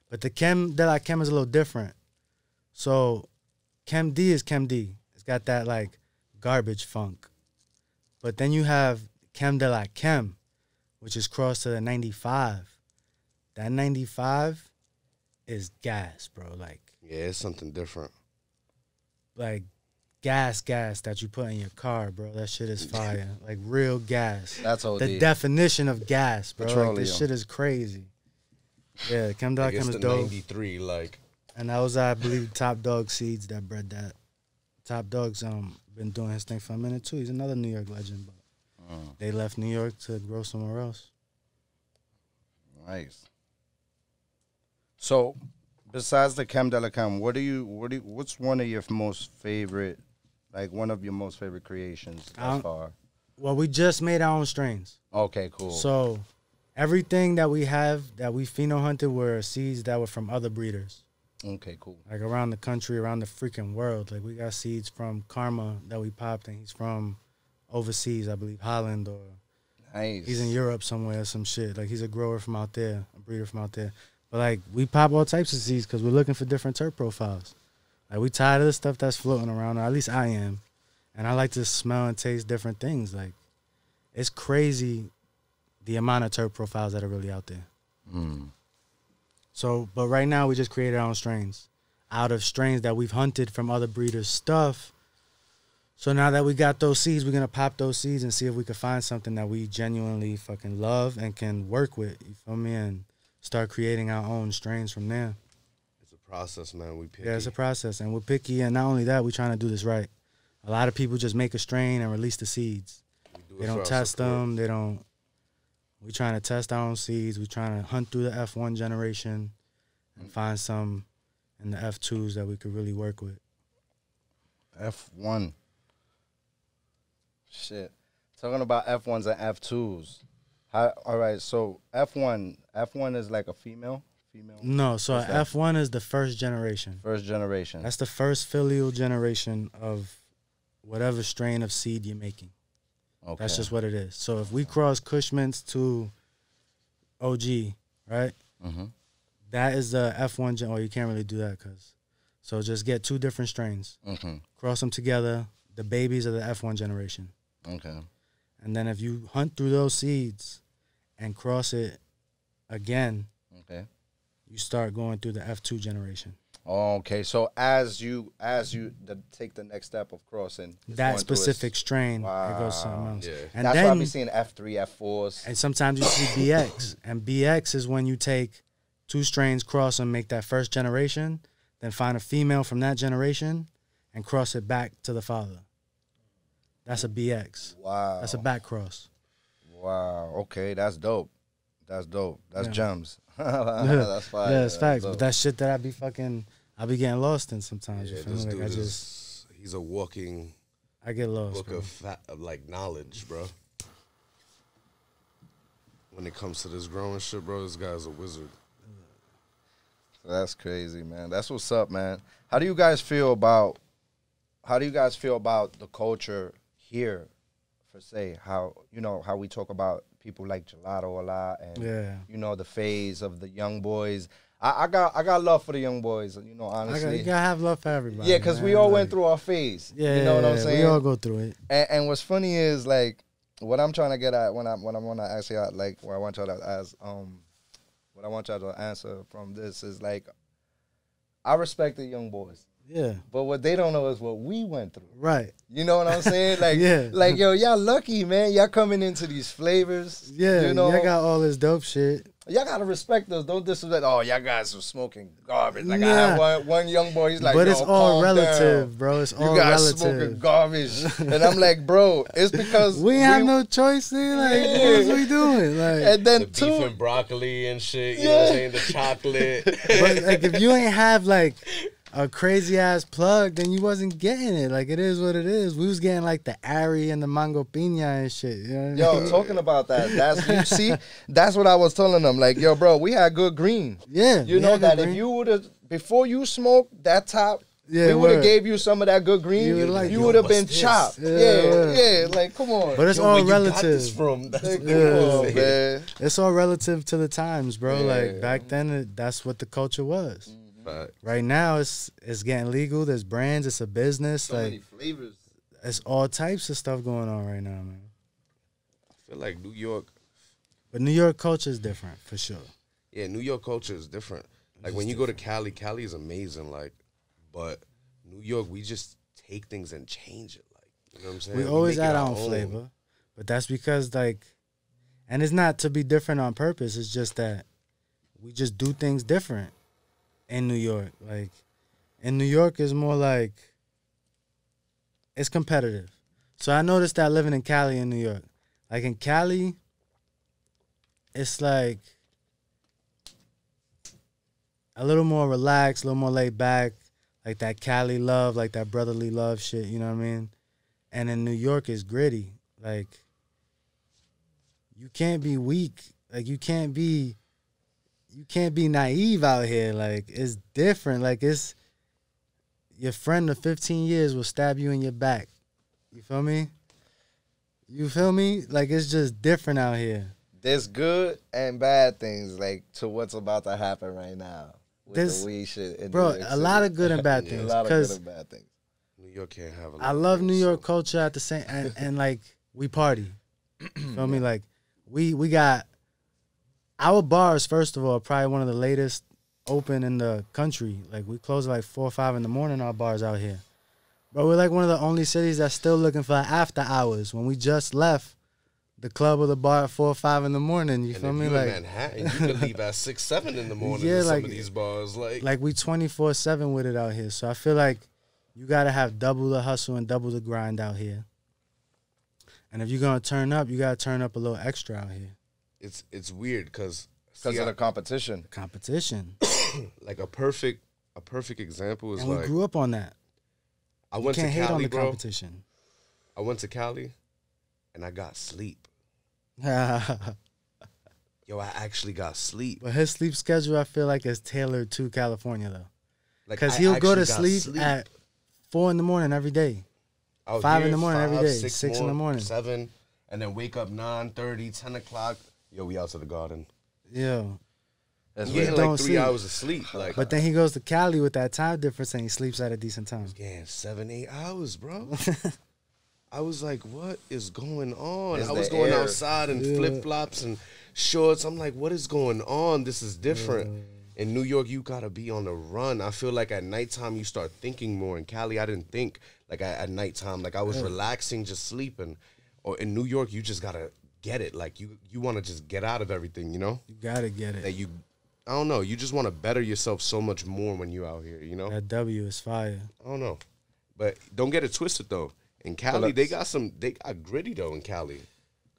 But the chem de la chem is a little different. So chem D is chem D. It's got that like garbage funk. But then you have chem de la chem, which is crossed to the 95. That 95 is gas, bro. Like yeah, it's something different. Like gas that you put in your car, bro. That shit is fire. Like real gas. That's OD. The definition of gas, bro. Petroleum. Like this shit is crazy. Yeah, chem de la chem is dope. 93, like. And that was, I believe, Top Dog Seeds that bred that. Top Dog's been doing his thing for a minute too. He's another New York legend, but they left New York to grow somewhere else. Nice. So, besides the chem de la chem, what's one of your most favorite, like one of your most favorite creations thus far? Well, we just made our own strains. Okay, cool. So, everything that we have that we pheno hunted were seeds that were from other breeders. Okay, cool. Like around the country, around the freaking world. Like we got seeds from Karma that we popped, and he's from overseas, I believe Holland, or nice. He's in Europe somewhere or some shit. Like he's a grower from out there, a breeder from out there. But like we pop all types of seeds because we're looking for different terp profiles. Like we tired of the stuff that's floating around, or at least I am. And I like to smell and taste different things. Like it's crazy the amount of terp profiles that are really out there. So, but right now we just created our own strains out of strains that we've hunted from other breeders' stuff. So now that we got those seeds, we're going to pop those seeds and see if we can find something that we genuinely fucking love and can work with, you feel me, and start creating our own strains from there. It's a process, man. We picky. Yeah, it's a process, and we're picky, and not only that, we're trying to do this right. A lot of people just make a strain and release the seeds. They don't test them. They don't. We're trying to test our own seeds. We're trying to hunt through the F1 generation and find some in the F2s that we could really work with. F1. Shit. Talking about F1s and F2s. All right, so F1 is like a female? No, so F1 is the first generation. First generation. That's the first filial generation of whatever strain of seed you're making. Okay. That's just what it is. So if we cross Cushman's to OG, right? That is the F1 gen. Well, you can't really do that so just get two different strains. Cross them together. The babies are the F1 generation. Okay. And then if you hunt through those seeds and cross it again, okay, you start going through the F2 generation. Okay, so as you take the next step of crossing that specific strain, it goes something else. Yeah. And that's then, why I'm seeing F3, F4s. And sometimes you see BX. And BX is when you take two strains, cross them, make that first generation, then find a female from that generation and cross it back to the father. That's a BX. Wow. That's a back cross. Wow. Okay, that's dope. That's gems. That's fire. Yeah, it's facts. But that shit that I be getting lost in sometimes. Yeah, you feel this me? Like dude he's a walking I get lost, book of like knowledge, bro. When it comes to this growing shit, bro, this guy's a wizard. That's crazy, man. That's what's up, man. How do you guys feel about how do you guys feel about the culture here, per se? How, you know, how we talk about people like Gelato a lot, and you know, the phase of the young boys. I got love for the young boys, you know, honestly. You gotta have love for everybody. Yeah, because we all went through our phase. Yeah, you know what I'm saying? We all go through it. And what's funny is, like, what I'm trying to get at when I want to actually, like, what I want y'all to ask, what I want y'all to answer from this is, like, I respect the young boys. Yeah. But what they don't know is what we went through. Right. You know what I'm saying? Like, like, yo, y'all lucky, man. Y'all coming into these flavors. Yeah, you know? Y'all got all this dope shit. Y'all gotta respect us. Don't disrespect. Oh, y'all guys are smoking garbage. Like, I have one young boy. He's like, but yo, it's all relative, down. bro. It's all you guys relative. smoking garbage, and I'm like, bro, it's because we have no choice. Like, what we doing? Like, and then the beef and broccoli and shit. You know what I'm saying? The chocolate. But like, if you ain't have like a crazy ass plug, then you wasn't getting it. Like, it is what it is. We was getting like the Ari and the mango piña and shit. You know what I mean? Talking about that, that's what I was telling them. Like, yo, bro, we had good green. Yeah, you know that if you would have, before you smoked that top, we would have gave you some of that good green. You would have been chopped. Yeah. Like, come on. But it's all relative. Man. It's all relative to the times, bro. Like, back then, that's what the culture was. Right now, it's getting legal. There's brands. It's a business. So many flavors. It's all types of stuff going on right now, man. I feel like New York. But New York culture is different, for sure. Yeah, New York culture is different. Like, when you go to Cali, Cali is amazing. Like, but New York, we just take things and change it. Like, you know what I'm saying? We always add our own flavor. But that's because, like, and it's not to be different on purpose. It's just that we just do things different. In New York, like, in New York is more like, it's competitive. So I noticed that living in Cali in New York. Like, in Cali, it's like a little more relaxed, a little more laid back, like that Cali love, like that brotherly love shit, you know what I mean? And in New York, it's gritty. Like, you can't be weak. Like, you can't be naive out here. Like, it's different. Like, it's your friend of 15 years will stab you in your back. You feel me? You feel me? Like, it's just different out here. There's good and bad things, like, to what's about to happen right now with the weed shit. Bro, a lot of good and bad things. A lot of good and bad things. New York can't have a lot I love New York culture at the same, and like, we party. Feel me? Like, we got our bars, first of all, probably one of the latest open in the country. Like, we close at like 4 or 5 in the morning, our bars out here. But we're like one of the only cities that's still looking for after hours. When we just left the club or the bar at 4 or 5 in the morning, you feel me? If like, in Manhattan, you could leave at 6, 7 in the morning in some of these bars. Like we 24/7 with it out here. So I feel like you got to have double the hustle and double the grind out here. And if you're going to turn up, you got to turn up a little extra out here. It's weird because of the competition. Like a perfect example is, and like, we grew up on that. I went to Cali, hate on the bro. Competition. I went to Cali, and I got sleep. Yo, I actually got sleep. But his sleep schedule, I feel like, is tailored to California though, because like, he'll go to sleep at 4 in the morning every day, 5 in the morning every day, 6 in the morning, 7, and then wake up 9:30, 10 o'clock. Yo, we out to the garden. Yeah. That's getting like 3 hours of sleep. Like, but then he goes to Cali with that time difference and he sleeps at a decent time. He's getting 7, 8 hours, bro. I was like, what is going on? I was going outside in flip-flops and shorts. I'm like, what is going on? This is different. In New York, you got to be on the run. I feel like at nighttime, you start thinking more. In Cali, I didn't think like at nighttime. Like, I was relaxing, just sleeping. Or in New York, you just got to get it. Like, you want to just get out of everything, you know? You got to get it. That I don't know. You just want to better yourself so much more when you out here, you know? That W is fire. I don't know. But don't get it twisted, though. In Cali, they got gritty, though, in Cali.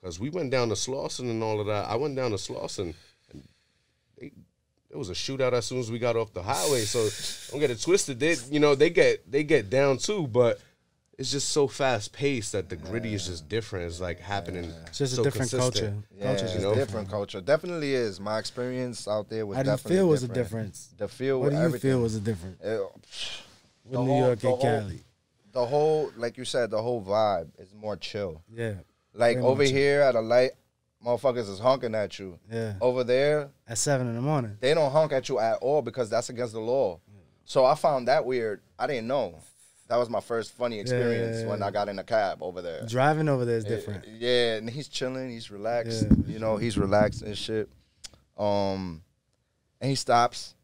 Because we went down to Slauson and all of that. I went down to Slauson, and there was a shootout as soon as we got off the highway. So don't get it twisted. They get down, too, but it's just so fast-paced that the gritty is just different. It's, like, happening It's just so a different consistent. culture. Yeah, it's a different culture. Definitely is. My experience out there was definitely different. How do you feel was a difference? The feel What do you everything. feel was a difference? With The New whole- York the and whole- Cali. the whole, like you said, the whole vibe is more chill. Yeah. Like Way over more chill. here at a light, motherfuckers is honking at you. Yeah. Over there, At 7 in the morning. they don't honk at you at all because that's against the law. So I found that weird. I didn't know. That was my first funny experience when I got in a cab over there. Driving over there is different. Yeah, and he's chilling, he's relaxed. Yeah. You know, he's relaxed and shit. And he stops.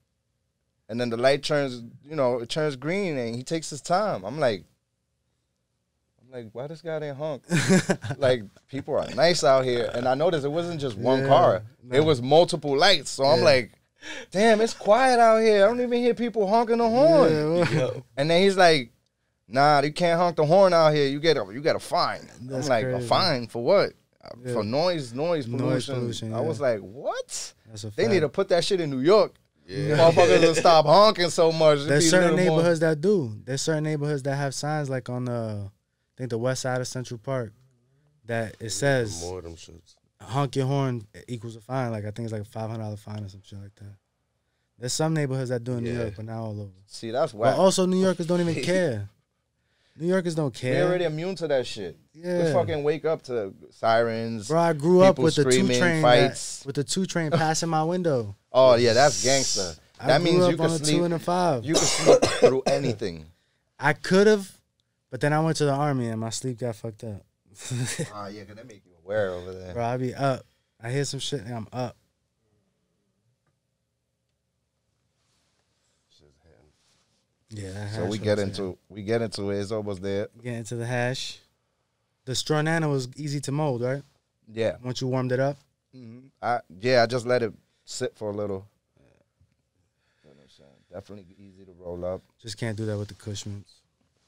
And then the light turns, you know, it turns green and he takes his time. I'm like, why this guy didn't honk? Like, people are nice out here. And I noticed it wasn't just one car. It was multiple lights. So I'm like, damn, it's quiet out here. I don't even hear people honking the horn. And then he's like, nah, you can't honk the horn out here. You get a fine. That's I'm like, crazy. a fine for what? Yeah. For noise pollution. I was like, what? That's a They fact. need to put that shit in New York. Yeah. Motherfuckers will stop honking so much. It'd There's be a certain little more- neighborhoods that do. There's certain neighborhoods that have signs like on the, I think the west side of Central Park, that it says More of them shits. honk your horn equals a fine. Like I think it's like a $500 fine or some shit like that. There's some neighborhoods that do in New Yeah. York, but not all over. See, that's whack. But also New Yorkers don't even care. New Yorkers don't They care. already immune to that shit. Yeah. We fucking wake up to sirens. Bro, I grew up people with the 2 screaming, train fights. with the 2 train passing my window. Oh yeah, that's gangster. That I means grew you up on can the sleep. 2 and the 5. You can sleep through anything. I could have, but then I went to the army and my sleep got fucked up. Ah, yeah, cause that make you aware over there. Bro, I be up. I hear some shit and I'm up. Yeah. That So hash we was get there. into it. It's almost there. Get into the hash. The straw nano was easy to mold, right? Yeah. Once you warmed it up. I just let it sit for a little. You know what I'm saying? Definitely easy to roll up. Just can't do that with the Cushmans.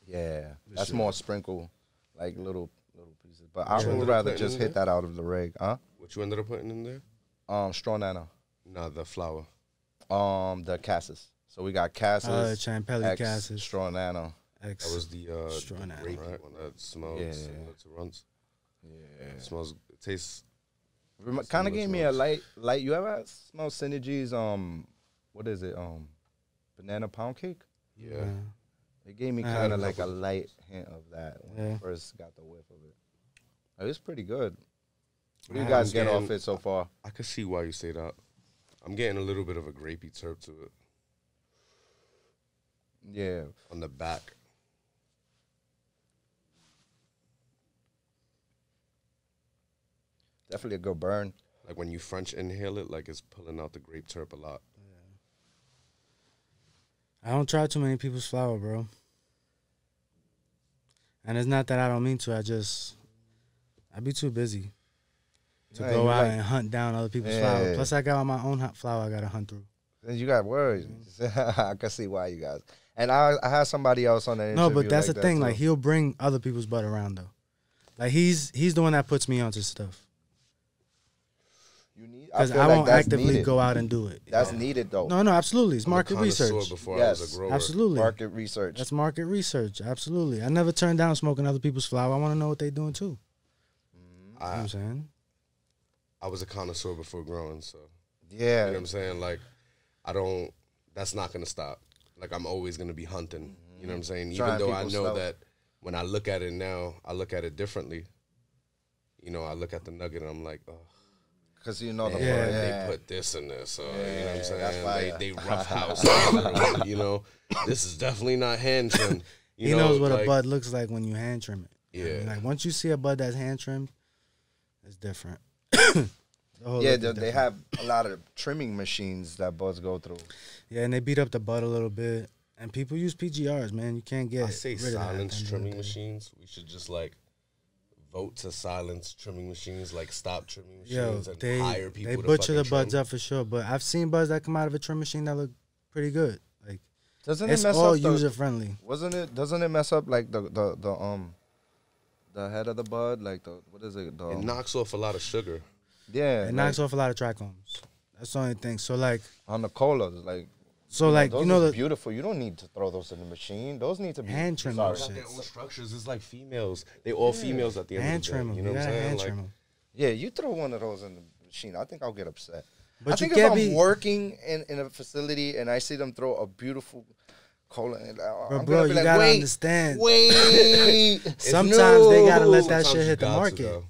Yeah, that's sure. more sprinkle, like little pieces. But I Yeah. would rather Putting just in hit there? that out of the rig, huh? What you ended up putting in there? Straw nano, Nah, the flour. the cassis. So we got cassis, Champelli X, Cassis. straw nano. X. That was the Straw nano, grapey right? one that smells Yeah. similar to Runs. Yeah, It smells, it tastes. kind of gave me a Smells. light. You ever smell Synergy's what is it? Banana pound cake. Yeah. It gave me I kind of had a like a couple. light hint of that when I Yeah. first got the whiff of it. It was pretty good. What do you I guys was get off getting- it so far? I could see why you say that. I'm getting a little bit of a grapey terp to it Yeah, on the back. definitely a good burn. Like when you French inhale it, like it's pulling out the grape terp a lot. I don't try too many people's flower, bro. And it's not that I don't mean to. I be too busy to Yeah, go you out like- and hunt down other people's Yeah. flower. Plus, I got my own flower I got to hunt through. Then you got words. I can see why you guys. And I had somebody else on the interview. No, but that's like the thing. that, Like, too. he'll bring other people's butt around, though. Like, he's the one that puts me onto stuff. You need Because feel I like won't that's actively needed. go out and do it. That's needed though. No, absolutely. It's I'm a market connoisseur research. Before I Yes. was a grower. Absolutely. Market research. That's market research. Absolutely. I never turn down smoking other people's flower. I want to know what they're doing, too. You know what I'm saying? I was a connoisseur before growing, so yeah. you know what I'm saying. Like, that's not gonna stop. Like, I'm always gonna be hunting. You know what I'm saying. Trying Even though I people's know stuff. that when I look at it now, I look at it differently. You know, I look at the nugget and I'm like, oh. Because you know the Yeah. word. They put this in there, so you know what I'm that's saying. fire. They rough house, it a little bit, you know. This is definitely not hand trimmed. He knows what a bud looks like when you hand trim it. Yeah. Like, once you see a bud that's hand trimmed, it's different. The whole Yeah, look is they different. have a lot of trimming machines that buds go through. Yeah, and they beat up the bud a little bit. And people use PGRs, man. You can't get I say rid of that at the silence end of the trimming day. machines. We should just like vote to silence trimming machines, like stop trimming Yo, machines, and they hire people. they to butcher the fucking buds trim. up for sure. But I've seen buds that come out of a trim machine that look pretty good. Like, Doesn't it's it mess all up the, user friendly. Doesn't it mess up like the head of the bud, like what is it? It knocks off a lot of sugar. Yeah, It knocks off a lot of trichomes. That's the only thing. So like, on the colas, like you know are the beautiful. You don't need to throw those in the machine. Those need to be Hand trim sorry. those They shit. got their own structures. It's like females. They all females at the end hand of the day. trim them. You You know what I'm gotta saying? hand Like, trim them. Yeah, you throw one of those in the machine, I think I'll get upset. But I think you if can't I'm be working in a facility and I see them throw a beautiful Cola. But bro, you gotta understand. Wait. Sometimes they gotta let that Sometimes shit you hit the got to, market. though.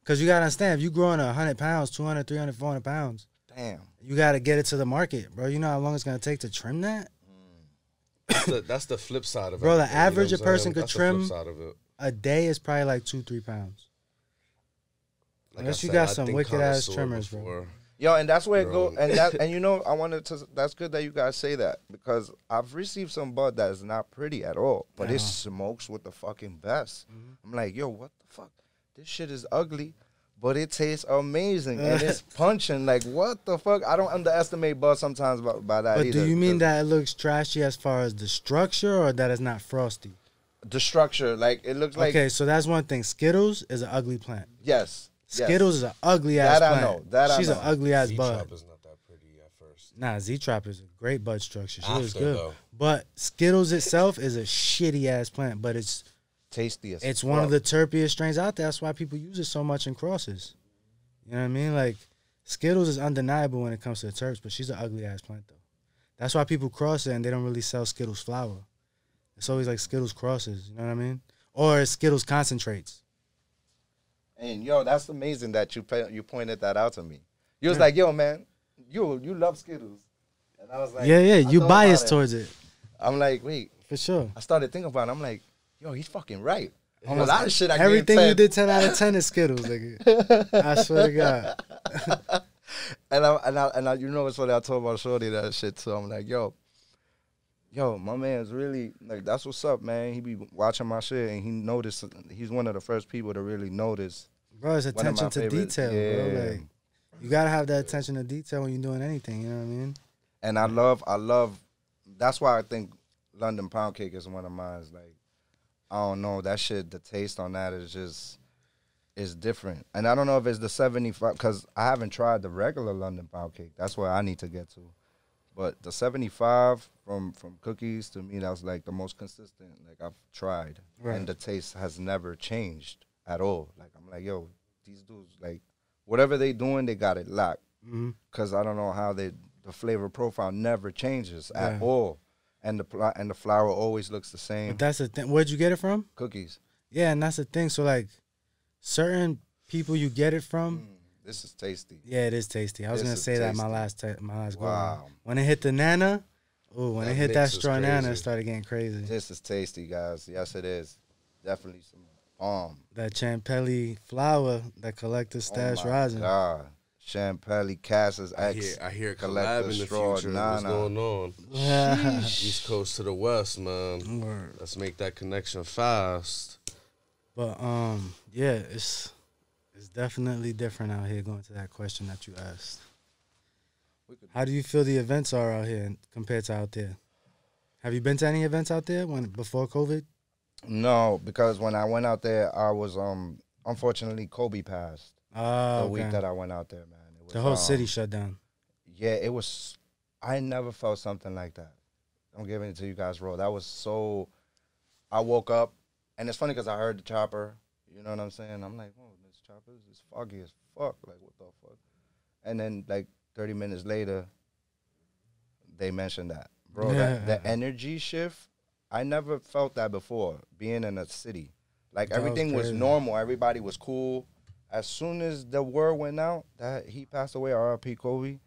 Because you gotta understand, if you growing 100 pounds, 200, 300, 400 pounds, Damn. you gotta get it to the market, bro. You know how long it's gonna take to trim that? That's the flip side of it. Bro, the average a person could That's trim the flip side of it. a day is probably like 2-3 pounds. Like Unless I you said, got I some think wicked ass connoisseur trimmers, bro. before. Yo, and that's where it Bro. goes. And you know, I wanted to. That's good that you guys say that because I've received some bud that is not pretty at all, but it smokes with the fucking best. I'm like, yo, what the fuck? This shit is ugly, but it tastes amazing and it's punching. Like, what the fuck? I don't underestimate bud sometimes by that But either. do you mean that it looks trashy as far as the structure or that it's not frosty? The structure, like it looks like. Okay, so that's one thing. Skittles is an ugly plant. Yes. Skittles is an ugly ass That I plant. know. She's an ugly ass bud. Z-Trap is not that pretty at first. Nah, Z-Trap is a great bud structure. She was After, good. though. But Skittles itself is a shitty ass plant, but it's Tastiest. it's one of the terpiest strains out there. That's why people use it so much in crosses. You know what I mean? Like Skittles is undeniable when it comes to the terps, but she's an ugly ass plant though. That's why people cross it and they don't really sell Skittles flower. It's always like Skittles crosses, you know what I mean? Or Skittles concentrates. And yo, that's amazing that you pointed that out to me. You was like, yo, man, you love Skittles. And I was like, Yeah, I you thought biased about it. towards it. I'm like, wait. For sure. I started thinking about it. I'm like, yo, he's fucking right. A lot of shit I Everything gave 10. you did 10 out of 10 is Skittles, nigga. I swear to God. And I, you know what's funny? I told my shorty that shit too. I'm like, yo, my man's really, like, that's what's up, man. He be watching my shit, and he noticed, he's one of the first people to really notice. Bro, it's One of my attention to favorite- detail, bro. Like, you gotta have that attention to detail when you're doing anything, you know what I mean? And I love, that's why I think London Pound Cake is one of mine. Like, I don't know, that shit, the taste on that is just, it's different. And I don't know if it's the 75, because I haven't tried the regular London Pound Cake. That's where I need to get to. But the 75 from Cookies, to me, that's like the most consistent, like, I've tried. Right. And the taste has never changed at all. Like, I'm like, yo, these dudes, like, whatever they doing, they got it locked. Because I don't know how the flavor profile never changes at all. And the flour always looks the same. But that's the thing. Where'd you get it from? Cookies. Yeah, and that's the thing. So, like, certain people you get it from, This is tasty. yeah, it is tasty. I was This going to is say that tasty. my last go. Wow. When it hit the Nana, when That it hit mix that is straw Nana, it crazy. started getting crazy. This is tasty, guys. Yes, it is. Definitely some bomb. That Champelli flour, that collector stash Oh my rosin. God. Champelli, Cassis, I X. hear collab Collector in the Straw, future. Nana. What's going on? Yeah. East Coast to the West, man. Word. Let's make that connection fast. But yeah, it's definitely different out here. Going to that question that you asked, how do you feel the events are out here compared to out there? Have you been to any events out there before COVID? No, because when I went out there, I was, unfortunately, Kobe passed. Oh, The week that I went out there, man. It was, the whole city shut down. Yeah, it was, I never felt something like that. I'm giving it to you guys raw. That was so, I woke up, and it's funny because I heard the chopper, you know what I'm saying? I'm like, oh, this chopper is foggy as fuck. Like, what the fuck? And then, like, 30 minutes later, they mentioned that. Bro, the energy shift, I never felt that before, being in a city. Like, That was everything was crazy. normal. Everybody was cool. As soon as the word went out that he passed away, R.I.P. Kobe,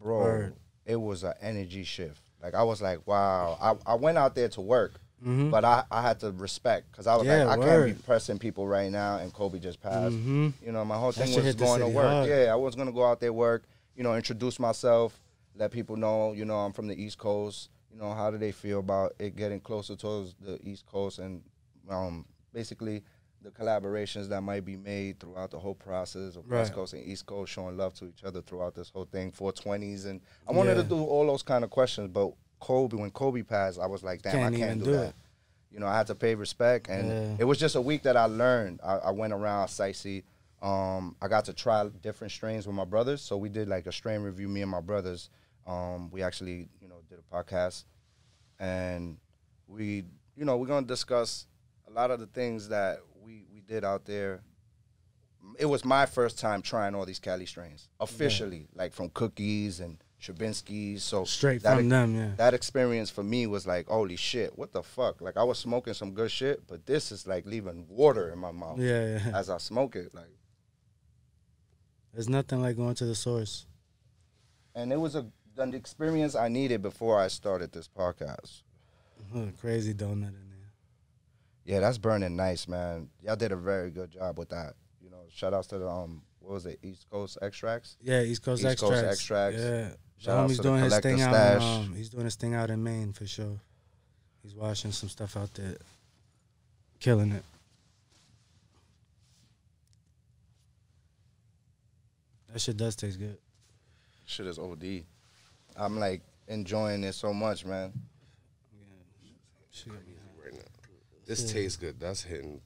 bro, Word. it was an energy shift. Like, I was like, wow. I went out there to work, Mm-hmm. but I had to respect because I was Yeah, like, I word. can't be pressing people right now, and Kobe just passed. Mm-hmm. You know, my whole That thing shit was hit the going to city work. hard. Yeah, I was going to go out there, work, you know, introduce myself, let people know, you know, I'm from the East Coast. You know, how do they feel about it getting closer towards the East Coast and basically the collaborations that might be made throughout the whole process of West Right. Coast and East Coast, showing love to each other throughout this whole thing, 420s. And I wanted to Yeah. do all those kind of questions, but when Kobe passed, I was like, damn, Can't I can't even do do that. it. You know, I had to pay respect, and Yeah. it was just a week that I learned. I went around, sightsee. I got to try different strains with my brothers, so we did like a strain review, me and my brothers. We actually, you know, did a podcast, and we're going to discuss a lot of the things that we did out there. It was my first time trying all these Cali strains officially, like from Cookies and Trubinsky. So Straight from them, yeah. That experience for me was like, holy shit, what the fuck? Like I was smoking some good shit, but this is like leaving water in my mouth. Yeah. As I smoke it, like. There's nothing like going to the source. And it was an experience I needed before I started this podcast. Crazy donut in there. Yeah, that's burning nice, man. Y'all did a very good job with that. You know, shout outs to the what was it, East Coast Extracts? Yeah, East Coast Extracts. Yeah. Shout out Homie's to doing the his thing Kolektor out Stash. he's doing his thing out in Maine for sure. He's washing some stuff out there. Killing it. That shit does taste good. Shit is OD. I'm like enjoying it so much, man. Right now. This tastes good. That's hitting.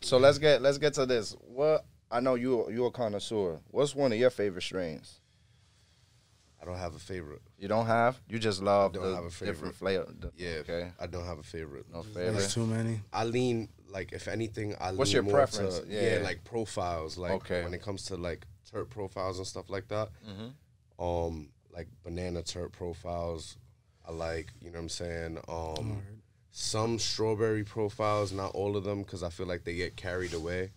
So let's get to this. What I know you're a connoisseur. What's one of your favorite strains? I don't have a favorite. You don't have? You just love I don't have a favorite. different flavor. Yeah. Okay. I don't have a favorite. No favorite. There's too many. I lean, like, if anything, What's lean your more preference? to, Yeah. like, profiles. Like, Okay. when it comes to, like, terp profiles and stuff like that, like, banana terp profiles, I like, you know what I'm saying? Some strawberry profiles, not all of them, because I feel like they get carried away.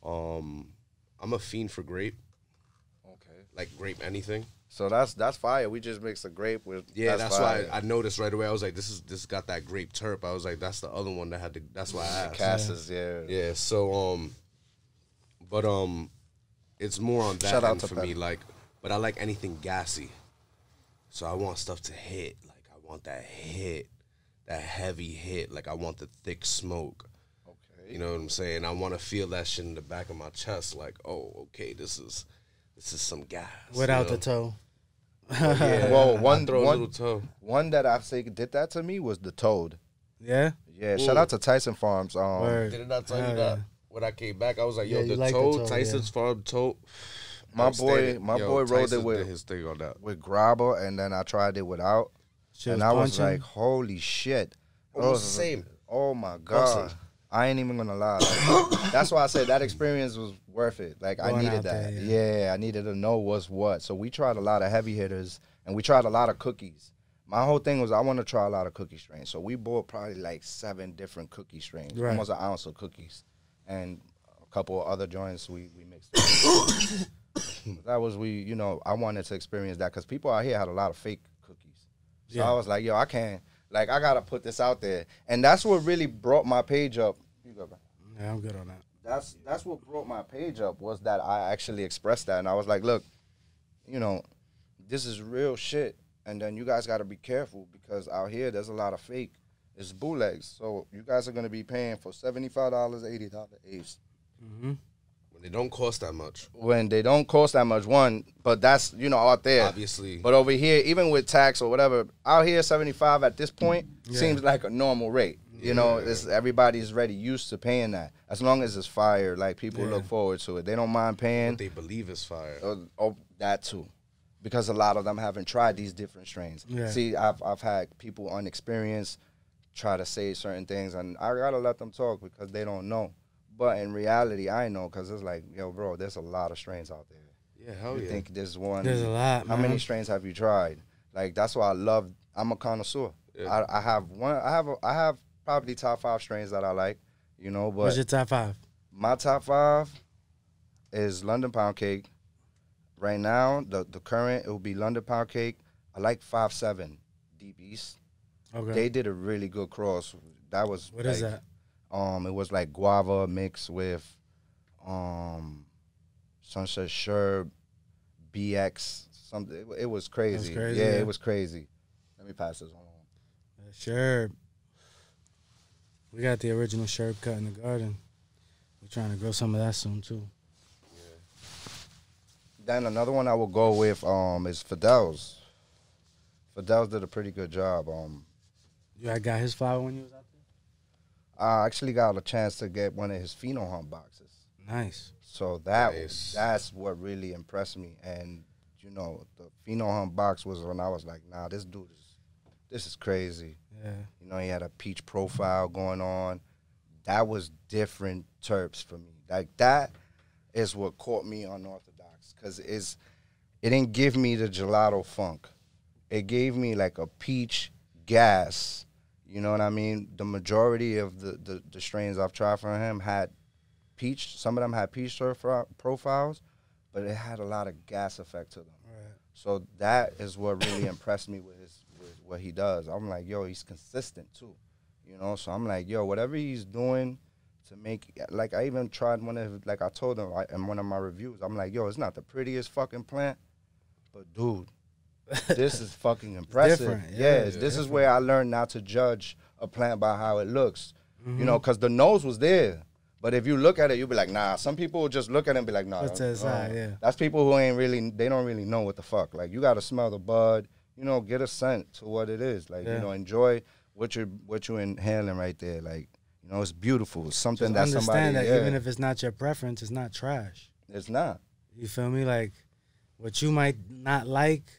I'm a fiend for grape. Okay. Like, grape anything. So that's fire. We just mixed a grape with That's why fire. I noticed right away. I was like, this got that grape terp. I was like, that's the other one that had the. That's why I asked. Cassis, yeah. Yeah. So but it's more on that Shout out end to for Pep. me. Like, but I like anything gassy. So I want stuff to hit. Like I want that hit, that heavy hit. Like I want the thick smoke. Okay. You know what I'm saying? I want to feel that shit in the back of my chest. Like, oh, okay, this is some gas. Without you the toe. Yeah. Well, Throw a little toe. one that I say did that to me was the Toad. Yeah? Yeah, shout out to Tyson Farms. Word. Didn't I tell Hell you that yeah. when I came back? I was like, yo, Yeah, you the like the toe, toe, Tyson's Farm toe. My outstanding. boy Yo, rolled Tyson it with did his thing on that. grabber, and then I tried it without, Shit and I was punching. like, holy shit. Almost the same. Oh my god. Bussin'. I ain't even gonna lie. Like, that's why I said that experience was worth it. Like I Going needed out that. there, Yeah, I needed to know what's what. So we tried a lot of heavy hitters, and we tried a lot of cookies. My whole thing was I want to try a lot of cookie strains. So we bought probably like 7 different cookie strains, Right. almost an ounce of cookies, and a couple of other joints we mixed. That was I wanted to experience that because people out here had a lot of fake cookies. So Yeah. I was like, yo, I can't. Like I gotta put this out there, and that's what really brought my page up. You go, bro. Yeah, I'm good on that. That's what brought my page up was that I actually expressed that, and I was like, look, this is real shit, and then you guys got to be careful because out here there's a lot of fake. It's bootlegs, so you guys are gonna be paying for $75, $80 each. When they don't cost that much. When they don't cost that much, one, but that's out there. Obviously. But over here, even with tax or whatever, out here 75 at this point seems like a normal rate. It's everybody's already used to paying that. As long as it's fire, like people look forward to it. They don't mind paying. What they believe is fire. That too, because a lot of them haven't tried these different strains. Yeah. See, I've had people unexperienced try to say certain things, and I gotta let them talk because they don't know. But in reality, I know because it's like, yo, bro, there's a lot of strains out there. Yeah, hell You yeah. think there's one? There's a lot, How man. many strains have you tried? Like that's why I love. I'm a connoisseur. Yeah. I have one. I have probably top 5 strains that I like. But What's your top 5? my top 5 is London Pound Cake. Right now, the current, it will be London Pound Cake. I like 5-7 Deep East. Okay. They did a really good cross. That was What is that? It was like guava mixed with Sunset Sherb, BX, something. It was crazy. crazy, Yeah, yeah. it was crazy. Let me pass this on. Sherb. We got the original Sherb cut in the garden. We're trying to grow some of that soon too. Then another one I will go with is Fidel's. Fidel's did a pretty good job. You had got his flower when you was out I actually got a chance to get one of his Pheno Hunt boxes. there? Nice. So Nice. that's what really impressed me. And the Pheno Hunt box was when I was like, nah, this is crazy. Yeah. He had a peach profile going on. That was different terps for me. Like that is what caught me unorthodox because it didn't give me the gelato funk. It gave me like a peach gas. You know what I mean? The majority of the strains I've tried from him had peach. Some of them had peach profiles, but it had a lot of gas effect to them. Right. So that is what really impressed me with what he does. I'm like, yo, he's consistent too. You know, so I'm like, yo, whatever he's doing to make, like I even tried like I told him in one of my reviews, I'm like, yo, it's not the prettiest fucking plant, but dude, this is fucking impressive. This is where I learned not to judge a plant by how it looks. You know, because the nose was there. But if you look at it, you'll be like, nah. Some people will just look at it and be like, nah. That's people who they don't really know what the fuck. Like, you got to smell the bud, you know, get a scent to what it is. Like, you know, enjoy what you're inhaling right there. Like, you know, it's beautiful. It's something that somebody... understand that even if it's not your preference, it's not trash. It's not. You feel me? Like, what you might not like,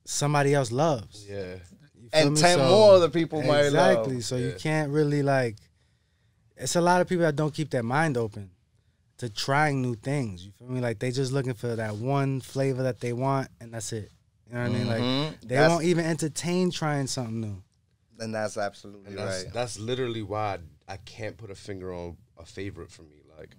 somebody else loves. Yeah. And 10 more other people might love. Exactly. So you can't really, like... It's a lot of people that don't keep their mind open to trying new things. You feel me? Like, they just looking for that one flavor that they want, and that's it. You know what I mean? Like, they won't even entertain trying something new. And that's absolutely right. That's literally why I can't put a finger on a favorite for me. Like,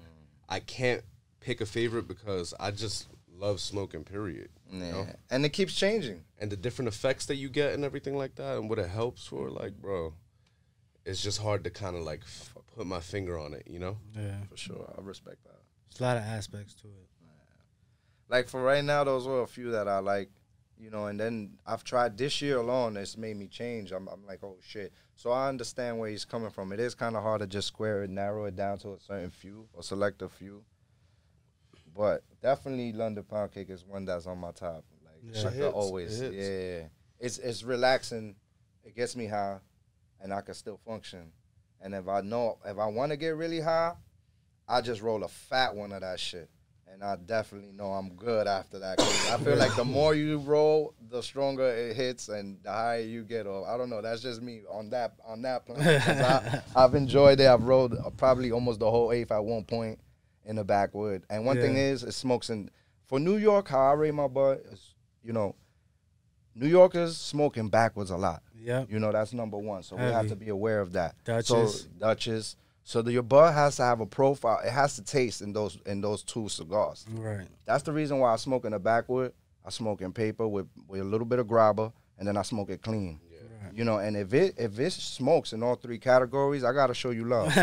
I can't pick a favorite because I just love smoking, period. You know? And it keeps changing. And the different effects that you get and everything like that and what it helps for, like, bro, it's just hard to kind of, like, put my finger on it, you know? Yeah. For sure. I respect that. There's a lot of aspects to it. Like, for right now, those were a few that I like, you know, and then I've tried this year alone. It's made me change. I'm like, oh, shit. So I understand where he's coming from. It is kind of hard to just narrow it down to a certain few or select a few. But definitely London Pound Cake is one that's on my top. Like, always. Yeah. It's relaxing. It gets me high, and I can still function. And if I want to get really high, I just roll a fat one of that shit. And I definitely know I'm good after that. I feel like the more you roll, the stronger it hits and the higher you get. Or I don't know. That's just me on that plan. I've enjoyed it. I've rolled probably almost the whole eighth at one point in the backwood. And one thing is, it smokes in. For New York, how I rate my bud is, you know, New Yorkers smoking backwards a lot. Yeah. You know, that's number one. So we have to be aware of that. Dutchess. So your bud has to have a profile. It has to taste in those two cigars. Right. That's the reason why I smoke in a backwood. I smoke in paper with a little bit of grabber, and then I smoke it clean. Yeah. Right. You know, and if it smokes in all three categories, I gotta show you love.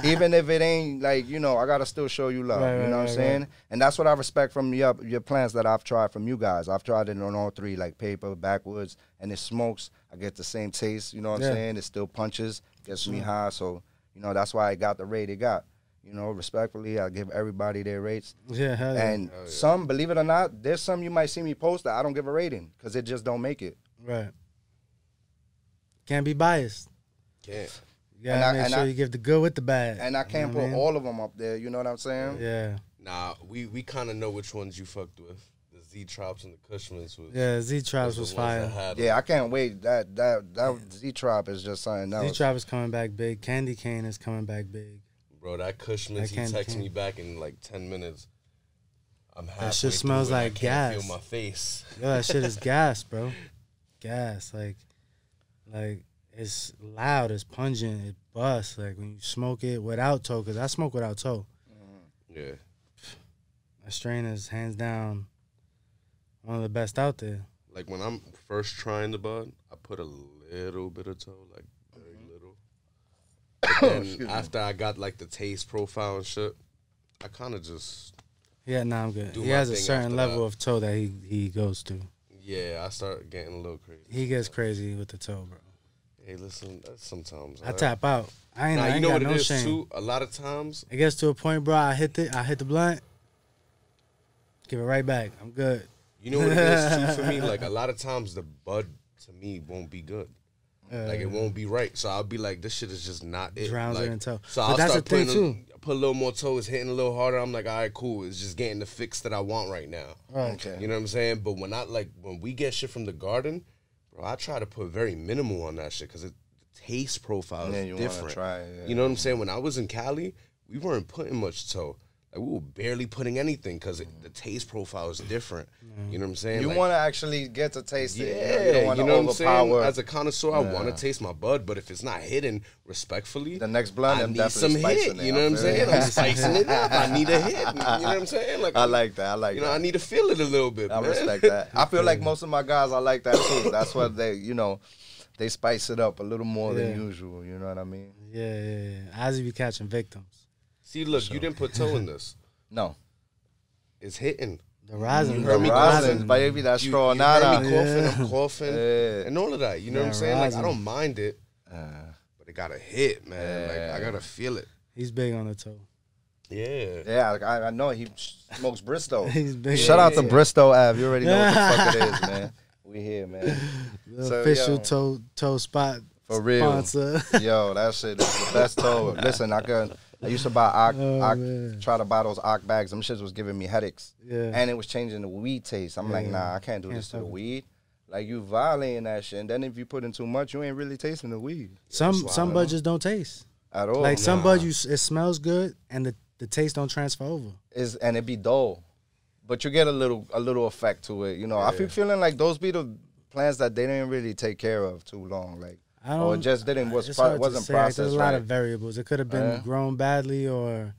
Even if it ain't like, you know, I gotta still show you love. You know what I'm saying? And that's what I respect from your plants that I've tried from you guys. I've tried it on all three, like paper, backwoods, and it smokes. I get the same taste. You know what I'm saying? It still punches, gets me high. So, you know, that's why it got the rate it got. You know, respectfully, I give everybody their rates. Yeah, hell yeah. And some, believe it or not, there's some you might see me post that I don't give a rating because it just don't make it. Right. Can't be biased. Can't. You gotta make sure you give the good with the bad. And I can't put all of them up there. You know what I'm saying? Yeah. Nah, we kind of know which ones you fucked with. The Z-Trops and the Cushmans was. Yeah, Z-Trops was fire. Yeah, I can't wait. That Z-Trop is just something else. Z-Trop is coming back big. Candy Cane is coming back big. Bro, that Cushman's, he texted me back in like 10 minutes. I'm happy. That shit smells like gas. I can't feel my face. Yo, that shit is gas, bro. Gas. Like it's loud, it's pungent, it busts. Like when you smoke it without toe, because I smoke without toe. Yeah. That strain is hands down one of the best out there. Like when I'm first trying the bud, I put a little bit of toe, like very little. But then after I got like the taste profile and shit, I kind of just I'm good. He has a certain level of toe that he goes to. Yeah, I start getting a little crazy. He gets crazy with the toe, bro. Hey, listen, that's sometimes I tap out. I ain't you know got what no it is shame. too. A lot of times it gets to a point, bro. I hit the blunt, give it right back. I'm good. You know what it is too for me? Like a lot of times the bud to me won't be good. Like it won't be right. So I'll be like, this shit is just not it. Drowns like, it in toe. So but I'll start putting put a little more toe, it's hitting a little harder. I'm like, all right, cool. It's just getting the fix that I want right now. Okay. You know what I'm saying? But when we get shit from the garden, bro, I try to put very minimal on that shit because the taste profile is different. Try, you know what I'm saying? When I was in Cali, we weren't putting much toe. Like, we were barely putting anything because the taste profile is different. You know what I'm saying? You like, want to actually get to taste it. Yeah, You don't want to what I'm saying? overpower. As a connoisseur, I want to taste my bud, but if it's not hidden respectfully, The next blunt, I I'm need definitely some hit. spicing it. You know what I'm saying? I'm spicing it up. I need a hit. You know what I'm saying? Like, I like that. I like you that. know, I need to feel it a little bit. I man. respect that. I feel like most of my guys are like that too. That's what they, they spice it up a little more than usual. You know what I mean? Yeah. Ozzy be catching victims. See, look, you didn't put toe in this. No. It's hitting. The rosin. You heard me rosin, coughing. baby, that straw You heard nada. me coughing, I'm coughing, Yeah. and all of that. You know what I'm Yeah, saying? Like, rosin. I don't mind it, but it gotta hit, man. Like, I gotta feel it. He's big on the toe. Yeah. Yeah, I know he smokes Bristow. He's big. Shout out to Bristow Ave. You already know what the fuck it is, man. We here, man. The So, official yo, toe spot For real. sponsor. Yo, that shit is the best toe. Listen, I used to buy man. try to buy those Ock bags. Them shits was giving me headaches. Yeah. And it was changing the weed taste. I'm like, nah, I can't do this to the weed. Like, you violating that shit. And then if you put in too much, you ain't really tasting the weed Some buds just don't taste. at all. Like some buds, it smells good and the taste don't transfer over. And it be dull. But you get a little effect to it. You know, I feel feeling like those be the plants that they didn't really take care of too long. Like, or it just it's hard to wasn't say. Like, processed there's a lot right. of variables. It could have been grown badly, or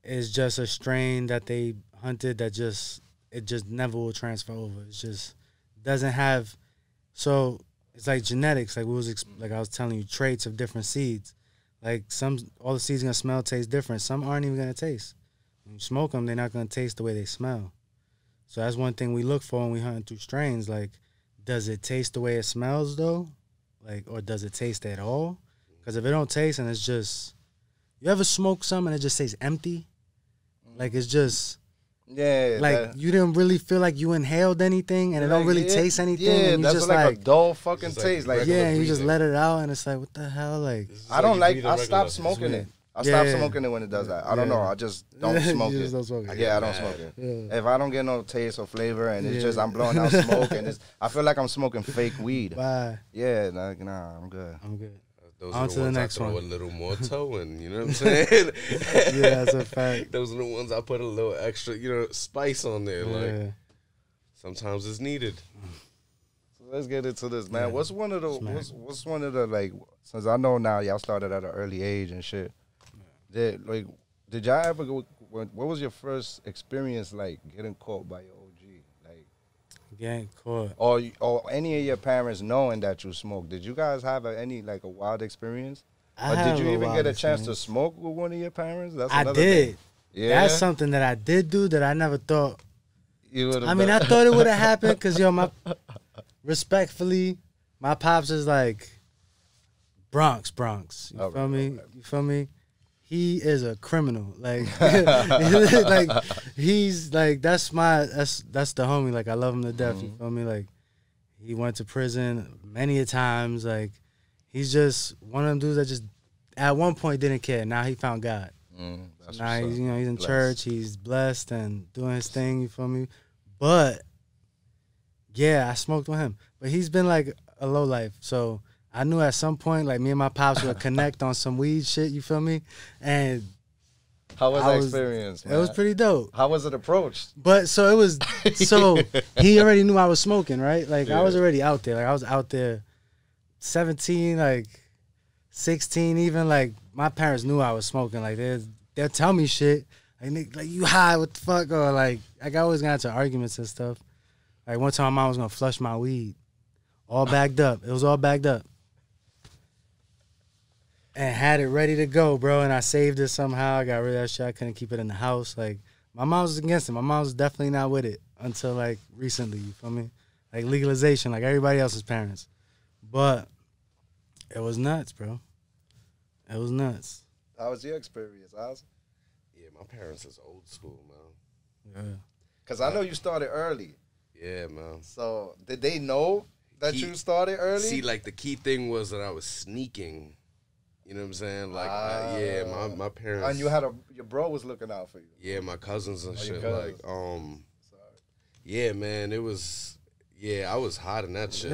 it's just a strain that they hunted that it just never will transfer over. It just doesn't have. So it's like genetics. Like like I was telling you, traits of different seeds. Like all the seeds gonna smell, taste different. Some aren't even gonna taste. When you smoke them, they're not gonna taste the way they smell. So that's one thing we look for when we hunt through strains. Like, does it taste the way it smells though? Like, or does it taste at all? Because if it don't taste and it's just, you ever smoke something and it just tastes empty? Like, it's just, like, you didn't really feel like you inhaled anything and it don't really taste anything. Yeah, and you that's just like a dull fucking like taste. Like, regular and you just breathing. let it out and it's like, what the hell? Like, I don't like. breathe a I regular. stopped smoking it. I stopped smoking it when it does that. I don't know. I just don't smoke You it. just don't smoke it. Yeah, I don't smoke it. If I don't get no taste or flavor and it's just I'm blowing out smoke and I feel like I'm smoking fake weed. Bye. Yeah, like, nah, I'm good. I'm good. Those On are to the the ones next I throw one. a little more toe in, you know what I'm saying? Yeah, that's a fact. Those are the ones I put a little extra, spice on there. Yeah. Like, sometimes it's needed. So let's get into this, man. What's one of the like? Since I know now y'all started at an early age and shit. Did y'all ever go? What was your first experience like getting caught by your OG? Like, Getting caught. or any of your parents knowing that you smoke? Did you guys have any like a wild experience? Or did you even get a chance to smoke with one of your parents? That's I another did. thing. Yeah, That's something that I did do that I never thought. You would've I mean, I done- thought it would have happened because, respectfully, my pops is like Bronx. You feel me? You feel me? He is a criminal. Like, like he's like that's the homie. Like, I love him to death. You feel me? Like, he went to prison many a times. Like, he's just one of them dudes that just at one point didn't care. Now he found God. That's Now what's he's up. he's in Blessed. church. He's blessed and doing his thing. You feel me? But yeah, I smoked with him. But he's been like a low life. So I knew at some point, like, me and my pops would connect on some weed shit. You feel me? And How was I that was- experience? it was man? pretty dope. How was it approached? But so it was. So he already knew I was smoking, right? Like, I was already out there. Like, I was out there, 17, like 16, even. Like, my parents knew I was smoking. Like, they'll tell me shit. Like, you high? What the fuck? Or like I always got into arguments and stuff. Like, one time my mom was gonna flush my weed, all bagged up. It was all bagged up, and had it ready to go, bro. And I saved it somehow. I got rid of that shit. I couldn't keep it in the house. Like, my mom was against it. My mom was definitely not with it until like recently. You feel me? Like, legalization, like everybody else's parents. But it was nuts, bro. It was nuts. How was your experience, Oz? Yeah, my parents is old school, man. Yeah. Because I know you started early. Yeah, man. So did they know that you started early? See, like, the key thing was that I was sneaking. You know what I'm saying? Like, yeah, my parents. And you had your bro was looking out for you. Yeah, my cousins and your shit. cousins. Like, yeah, man, it was. Yeah, I was hot in that shit.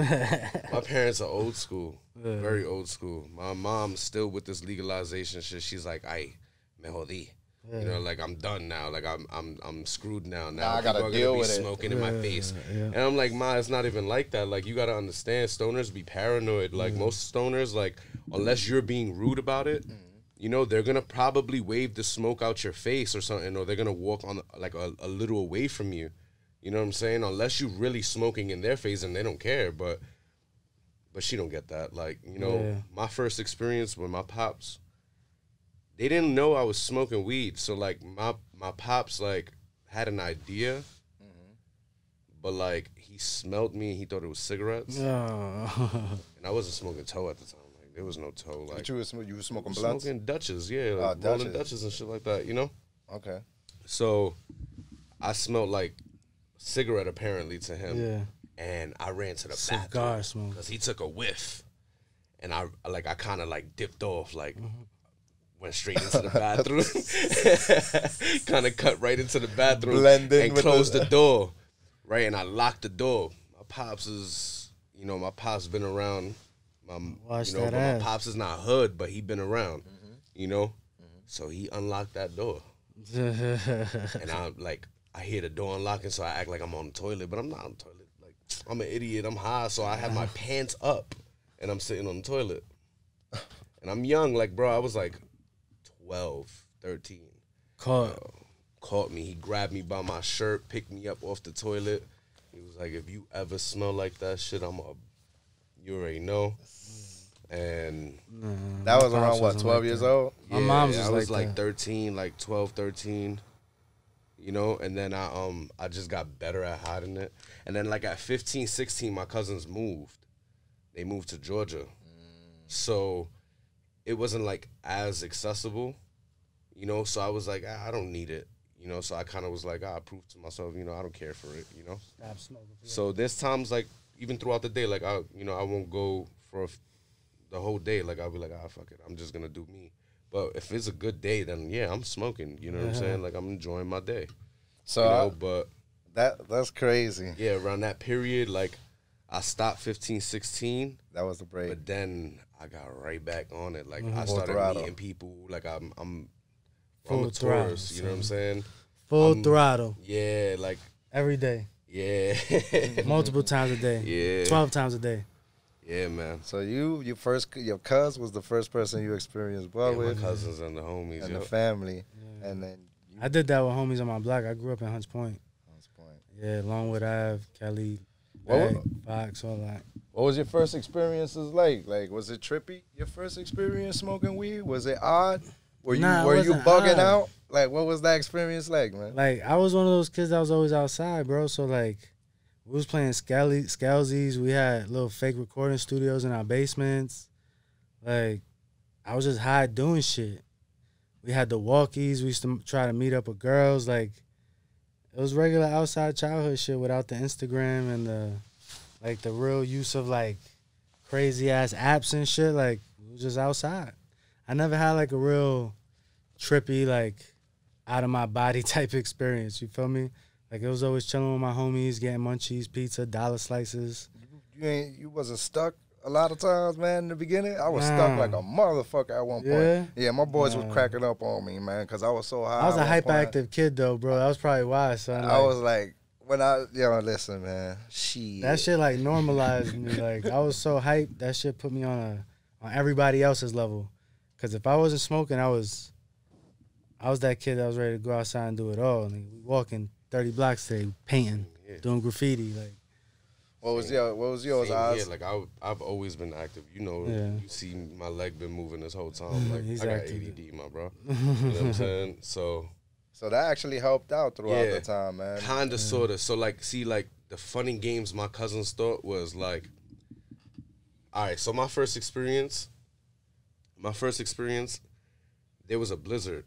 My parents are old school, very old school. My mom's still with this legalization shit. She's like, "Ay, me jodí." You know, like I'm done now. Like I'm screwed now. Now I people gotta are deal gonna be with it. smoking in my face. And I'm like, Ma, it's not even like that. Like you gotta understand, stoners be paranoid. Like most stoners, like unless you're being rude about it, you know, they're gonna probably wave the smoke out your face or something, or they're gonna walk on like a little away from you. You know what I'm saying? Unless you really smoking in their face and they don't care, but she don't get that. Like, you know, my first experience with my pops, they didn't know I was smoking weed. So like my pops like had an idea, but like he smelled me and he thought it was cigarettes. And I wasn't smoking toe at the time. Like there was no toe. Like But you were smoking blunts? smoking Dutches, yeah, like rolling Dutches and shit like that, you know? Okay. So I smelled like cigarette apparently to him. Yeah. And I ran to the Cigar bathroom smoke. because he took a whiff, and I kind of like dipped off, like went straight into the bathroom, kind of cut right into the bathroom and closed the door, right? And I locked the door. My pops is, you know, my pops been around. My pops is not hood, but he been around, you know. So he unlocked that door, and I hear the door unlocking, so I act like I'm on the toilet, but I'm not on the toilet. I'm an idiot. I'm high, so I have my pants up, and I'm sitting on the toilet. And I'm young, like, bro, I was like 12, 13. Caught me. He grabbed me by my shirt, picked me up off the toilet. He was like, if you ever smell like that shit, you already know. And that was around, what, 12 years old? Yeah, my mom's was like 13, like 12, 13. You know, and then I just got better at hiding it. And then like at 15, 16, my cousins moved. They moved to Georgia. So it wasn't like as accessible, you know, so I was like, I don't need it, you know, so I kind of was like, I proved to myself, you know, I don't care for it, you know. Stop smoking. So there's times like even throughout the day, like I won't go for the whole day. Like I'll be like, fuck it, I'm just gonna do me. But if it's a good day, then yeah, I'm smoking. You know what I'm saying? Like I'm enjoying my day. So, you know, but that's crazy. Yeah, around that period, like I stopped 15, 16. That was the break. But then I got right back on it. Like I started meeting people. Like I'm a tourist. You know what I'm saying? Full throttle. Yeah, like every day. Yeah. Multiple times a day. Yeah. 12 times a day. Yeah, man. So your cuz was the first person you experienced with. My cousins and the homies. And the family. Yeah. And then I did that with homies on my block. I grew up in Hunts Point. Yeah, Longwood Ave, Kelly, Fox, all that. What was your first experiences like? Like, was it trippy? Your first experience smoking weed? Was it odd? Were you bugging out? Like, what was that experience like, man? Like, I was one of those kids that was always outside, bro. So like, we was playing Scalzies. We had little fake recording studios in our basements. Like, I was just high doing shit. We had the walkies. We used to try to meet up with girls. Like, it was regular outside childhood shit without the Instagram and the real use of like crazy ass apps and shit. Like, it was just outside. I never had like a real trippy, like out of my body type experience. You feel me? Like, it was always chilling with my homies, getting munchies, pizza, dollar slices. You wasn't stuck a lot of times, man, in the beginning? I was stuck like a motherfucker at one point. Yeah, my boys was cracking up on me, man, because I was so high. I was a hyperactive kid, though, bro. That was probably why, son. I was like, listen, man, shit. That shit, like, normalized me. Like, I was so hyped, that shit put me on everybody else's level. Because if I wasn't smoking, I was that kid that was ready to go outside and do it all. Like, we walking 30 blocks today, painting, doing graffiti, like. What was yours, Oz? Yeah, like I've always been active. You know, you see my leg been moving this whole time. Like I got ADD, my bro. You know what I'm saying? So that actually helped out throughout the time, man. Kinda, sorta. So like, see, like the funny games my cousins thought was like, all right. So my first experience, there was a blizzard,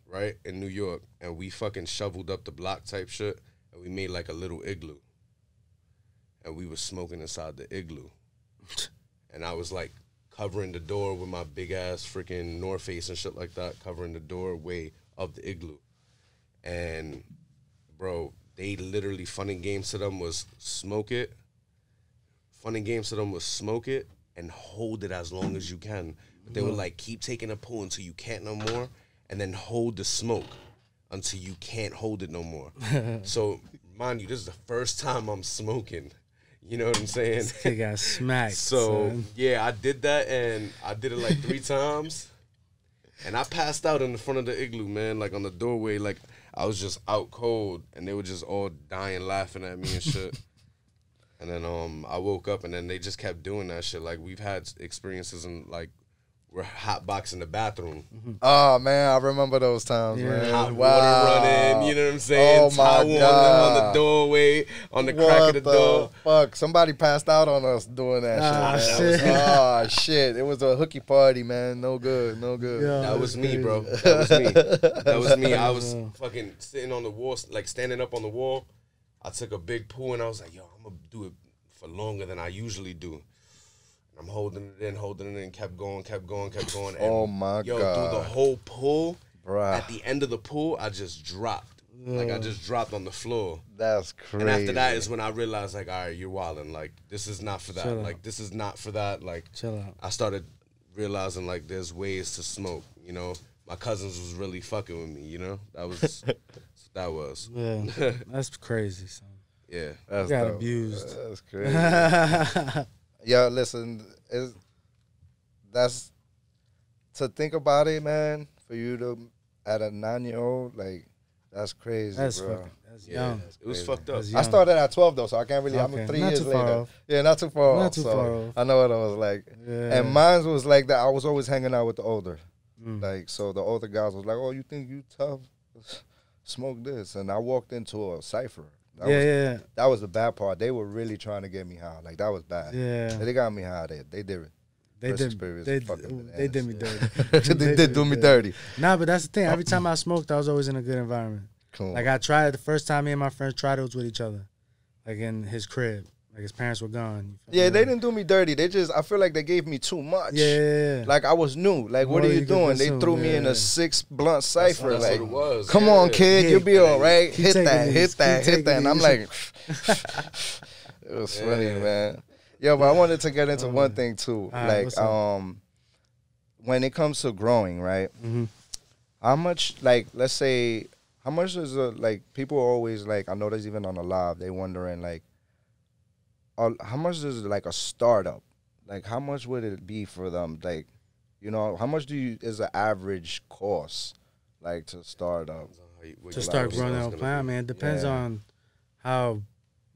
right in New York, and we fucking shoveled up the block type shit, and we made like a little igloo. And we was smoking inside the igloo. And I was like covering the door with my big ass freaking North Face and shit like that, covering the doorway of the igloo. And bro, they literally, fun and games to them was smoke it. Fun and games to them was smoke it and hold it as long as you can. But they would like keep taking a pull until you can't no more. and then hold the smoke until you can't hold it no more. So, mind you, this is the first time I'm smoking. You know what I'm saying? This kid got smacked. So, son. yeah, I did that, and I did it like 3 times. And I passed out in the front of the igloo, man, like on the doorway. Like, I was just out cold, and they were just all dying, laughing at me and shit. And then I woke up, and then they just kept doing that shit. Like, we've had experiences in, like, we're hotboxing the bathroom. Oh, man, I remember those times, man. Hot water running, you know what I'm saying? Oh, my Towel God. on the doorway, on the crack of the door. Fuck? Somebody passed out on us doing that shit. Man. Oh, shit. It was a hooky party, man. No good, no good. Yo, That was me, bro. That was me. That was me. I was fucking sitting on the wall, like standing up on the wall. I took a big pull, and I was like, yo, I'm going to do it for longer than I usually do. I'm holding it in, kept going. And Oh, my God. Yo, through the whole pull, Bruh. at the end of the pull, I just dropped. Like, I just dropped on the floor. That's crazy. And after that is when I realized, like, all right, you're wilding. Like, this is not for that. Chill Like, out. this is not for that. Like, Chill out. I started realizing, like, there's ways to smoke, you know? My cousins was really fucking with me, you know? That was, that was. Yeah, that's crazy, son. Yeah. That's You got dope. abused. That's crazy. Yeah, listen, that's to think about it, man. For you to at a 9-year-old, like that's crazy, That's bro. fucking. That's Yeah. young. It was fucked up. That's I young. started at 12 though, so I can't really. Okay. I'm 3 Not years too far later. off. Yeah, not too far Not off. too so far off. I know what it was like. Yeah. And mine was like that. I was always hanging out with the older, Mm. like so. The older guys was like, "Oh, you think you tough? Smoke this." And I walked into a cipher. Yeah. That was the bad part. They were really trying to get me high. Like that was bad. Yeah. They got me high. They did it. They First did. experience They, fucking they did me bananas. dirty. They did do me dirty. Nah, but that's the thing. Every time I smoked, I was always in a good environment. Cool. Like I tried the first time me and my friends tried it was with each other, like in his crib. Like his parents were gone. You feel Yeah, me? they didn't do me dirty. They just, I feel like they gave me too much. Yeah. Like I was new. Like, what More are you you could doing? They consume, threw me in yeah. a 6-blunt cipher. That's Like, what it was. come Yeah. on, kid, Yeah. you'll be all right. Keep Hit taking that, these. hit that, Keep hit that. And I'm taking like, it was funny, man. Yo, but I wanted to get into one thing too. All right, Like, what's up? when it comes to growing, right? Mm-hmm. How much, like, let's say, how much is like people are always like, I know there's even on the live, they wondering like, how much is like a startup? Like, how much would it be for them? Like, you know, how much is the average cost like to start up? To start growing their own plant, man, it depends Yeah. on how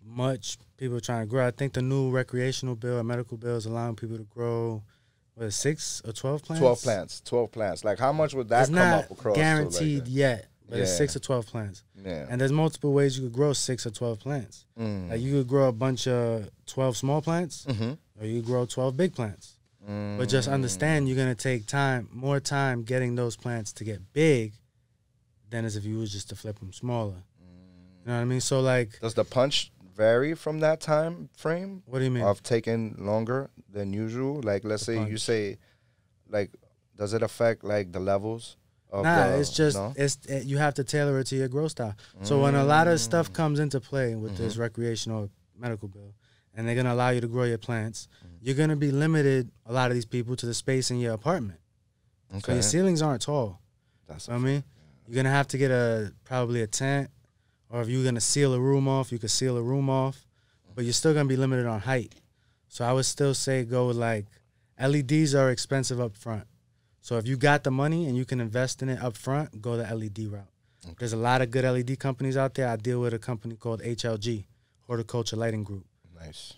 much people are trying to grow. I think the new recreational bill or medical bill is allowing people to grow, what, 6 or 12 plants? 12 plants. Like, how much would that It's come not up across? guaranteed yet, but it's Yeah. 6 or 12 plants. Yeah. And there's multiple ways you could grow 6 or 12 plants. Like you could grow a bunch of 12 small plants, or you could grow 12 big plants. But just understand you're gonna take more time getting those plants to get big than as if you was just to flip them smaller. You know what I mean? So like, Does the punch vary from that time frame what do you mean? of taking longer than usual? Like, let's say you punch. say, like, does it affect like the levels? Of Nah, the, it's just no? you have to tailor it to your growth style. So when a lot of stuff comes into play with this recreational medical bill, and they're gonna allow you to grow your plants, you're gonna be limited, a lot of these people, to the space in your apartment. So your ceilings aren't tall. That's You know what I mean? You're gonna have to get probably a tent, or if you're gonna seal a room off, you could seal a room off, but you're still gonna be limited on height. So I would still say go with like, LEDs are expensive up front. So if you got the money and you can invest in it up front, go the LED route. There's a lot of good LED companies out there. I deal with a company called HLG, Horticulture Lighting Group. Nice.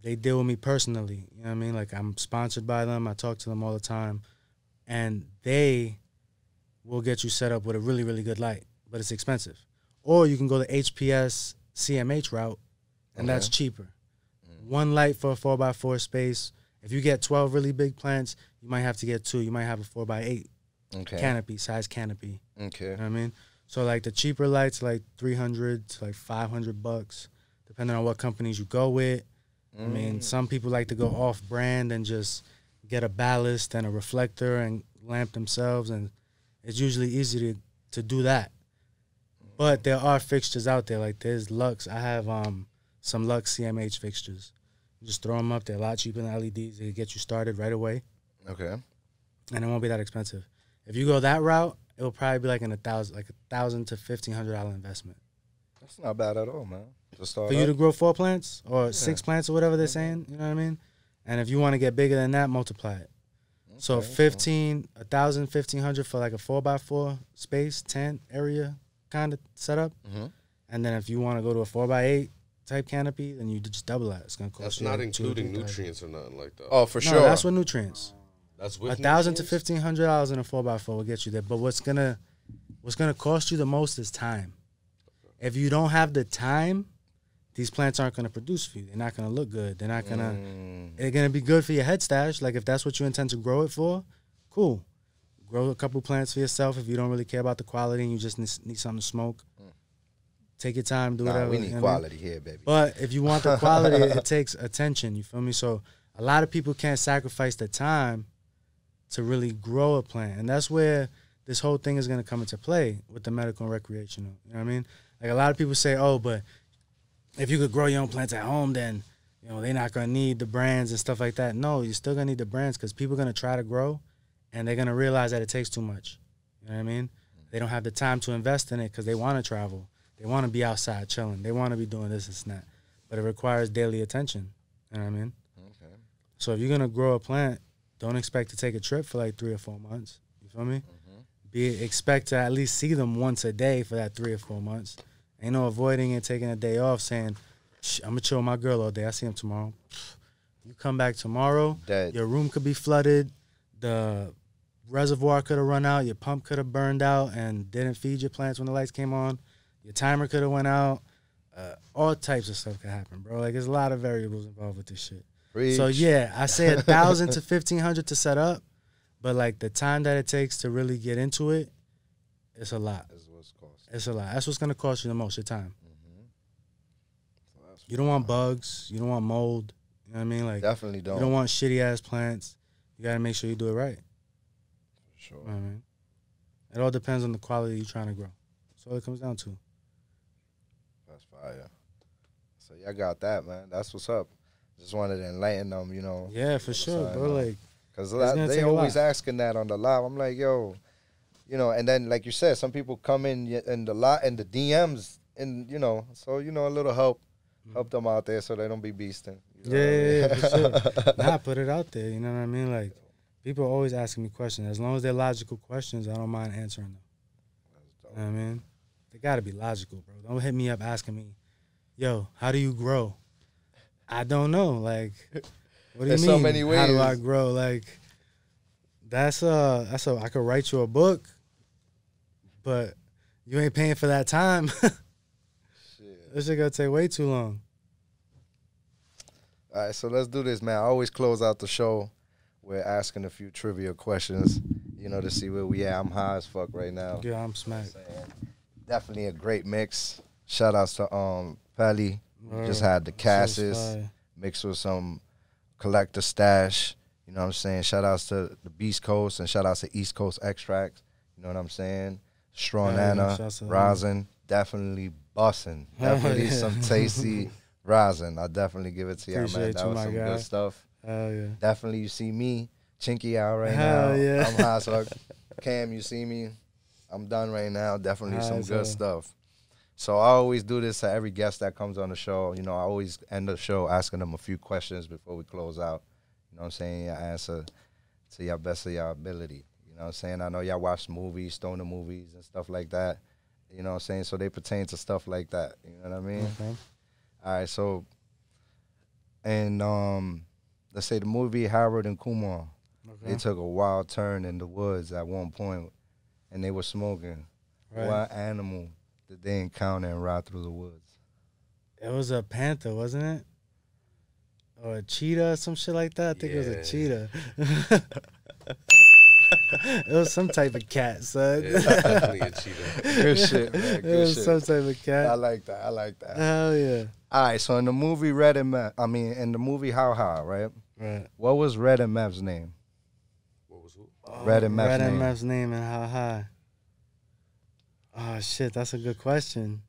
They deal with me personally. You know what I mean? Like, I'm sponsored by them. I talk to them all the time. And they will get you set up with a really, really good light, but it's expensive. Or you can go the HPS CMH route, and that's cheaper. One light for a 4x4 space. If you get 12 really big plants, you might have to get 2. You might have a 4x8 canopy, size canopy. Okay. You know what I mean? So, like, the cheaper lights, like $300 to like $500, depending on what companies you go with. I mean, some people like to go off-brand and just get a ballast and a reflector and lamp themselves, and it's usually easy to do that. But there are fixtures out there. Like, there's Lux. I have some Lux CMH fixtures. You just throw them up. They're a lot cheaper than LEDs. They get you started right away, Okay. and it won't be that expensive. If you go that route it will probably be like $1,000 to $1,500 investment. That's not bad at all, man. To start For you to grow 4 plants or 6 plants or whatever they're saying, you know what I mean? And if you want to get bigger than that, multiply it. Okay, so 1,500 for like a 4x4 space, tent area kind of setup. And then if you want to go to a 4x8 type canopy, then you just double that. It's gonna cost That's you. not including nutrients or nothing like that. Oh, for sure. No, that's with nutrients. That's with $1,000 to $1,500 in a 4x4 will get you there. But what's gonna cost you the most is time. If you don't have the time, these plants aren't gonna produce for you. They're not gonna look good. They're not gonna. They're gonna be good for your head stash. Like if that's what you intend to grow it for, cool. Grow a couple plants for yourself if you don't really care about the quality and you just need something to smoke. Take your time, do whatever. We need quality here, baby. But if you want the quality, it takes attention. You feel me? So a lot of people can't sacrifice the time to really grow a plant, and that's where this whole thing is going to come into play with the medical and recreational. You know what I mean? Like a lot of people say, "Oh, but if you could grow your own plants at home, then you know they're not going to need the brands and stuff like that." No, you're still going to need the brands because people are going to try to grow, and they're going to realize that it takes too much. You know what I mean? They don't have the time to invest in it because they want to travel. They want to be outside chilling. They want to be doing this and that. But it requires daily attention. You know what I mean? Okay. So if you're going to grow a plant, don't expect to take a trip for like 3 or 4 months. You feel me? Expect to at least see them once a day for that 3 or 4 months. Ain't no avoiding it, taking a day off, saying, I'm going to chill with my girl all day. I see him tomorrow. You come back tomorrow, Dead. Your room could be flooded. The reservoir could have run out. Your pump could have burned out and didn't feed your plants when the lights came on. Your timer could have went out. All types of stuff could happen, bro. Like, there's a lot of variables involved with this shit. Preach. So, yeah, I say $1,000 to $1,500 to set up, but, like, the time that it takes to really get into it, it's a lot. It's a lot. That's what's going to cost you the most, your time. You don't want bugs. You don't want mold. You know what I mean? Like, definitely don't. You don't want shitty-ass plants. You got to make sure you do it right. For sure. You know what I mean? It all depends on the quality you're trying to grow. That's all it comes down to. That's fire. So y'all got that, man. That's what's up. Just wanted to enlighten them, you know. Yeah, for sure, bro. Like, because they always asking that on the live. I'm like, yo, you know. And then, like you said, some people come in the DMs, and you know, so you know, a little help them out there so they don't be beasting. You know yeah, for sure. Nah, put it out there. You know what I mean? Like, people are always asking me questions. As long as they're logical questions, I don't mind answering them. You know what I mean? They got to be logical, bro. Don't hit me up asking me, yo, how do you grow? I don't know. Like, what do you mean? So many ways. How do I grow? Like, I could write you a book, but you ain't paying for that time. Shit. This shit gonna take way too long. All right, so let's do this, man. I always close out the show with asking a few trivia questions, you know, to see where we at. I'm high as fuck right now. Yeah, I'm smacked. Definitely a great mix. Shout outs to Pelly. Just had the Cassis mixed with some Kolektor Stash. You know what I'm saying? Shout outs to the Beast Coast and shout outs to East Coast Extracts. You know what I'm saying? Straw Nana, rosin, definitely bussin'. Definitely some tasty rosin. I'll definitely give it to y'all, man. That was some good stuff. Hell yeah. Definitely, you see me, Chinky out right Hell now. Yeah. I'm high, so Cam, you see me. I'm done right now. Definitely some good stuff. So I always do this to every guest that comes on the show. You know, I always end the show asking them a few questions before we close out. You know what I'm saying? Your answer to your best of your ability. You know what I'm saying? I know y'all watch movies, stoner movies and stuff like that. You know what I'm saying? So they pertain to stuff like that. You know what I mean? Okay. All right, so, and let's say the movie Harold and Kumar, they took a wild turn in the woods at one point, and they were smoking. Right. What animal did they encounter and ride through the woods? It was a panther, wasn't it? Or a cheetah or some shit like that? I think it was a cheetah. It was some type of cat, son. Yeah, definitely a cheetah. Good shit, man. Good it was shit. some type of cat. I like that. Hell yeah. All right, so in the movie in the movie How High, right? Right. What was Red and Meth's name? What was who? Red and Meth's Red name. and Meth's name and How High. Oh shit, that's a good question.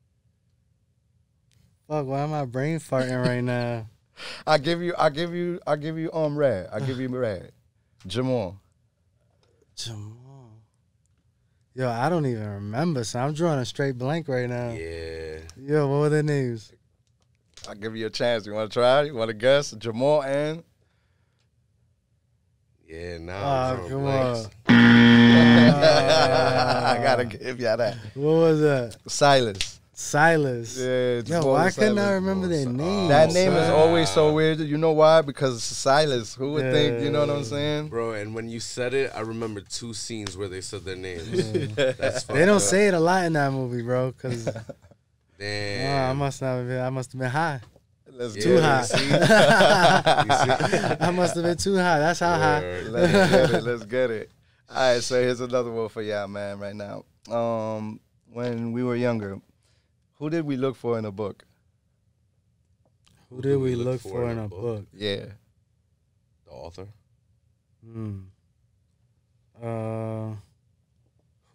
Fuck, why am I brain farting right now? I give you Red. I give you Red. Jamal. Yo, Yo, I don't even remember, so I'm drawing a straight blank right now. Yeah. Yo, what were their names? I'll give you a chance. You want to try? You want to guess? Jamal and... Yeah, nah. Oh, come on. I got to give you that. What was that? Silas. Yeah. Jamal Yo, why and couldn't I Silas. remember their names? That name is always so weird. You know why? Because it's Silas. Who would think? You know what I'm saying? Bro, and when you said it, I remember 2 scenes where they said their names. That's They don't up. say it a lot in that movie, bro, because Damn. I must have been high. Let's Too get high. it. See? I must have been too high. That's how high. Let's get it. Let's get it. All right, so here's another one for y'all, man, right now. When we were younger, who did we look for in a book? Who did we look for in a book? Yeah. The author?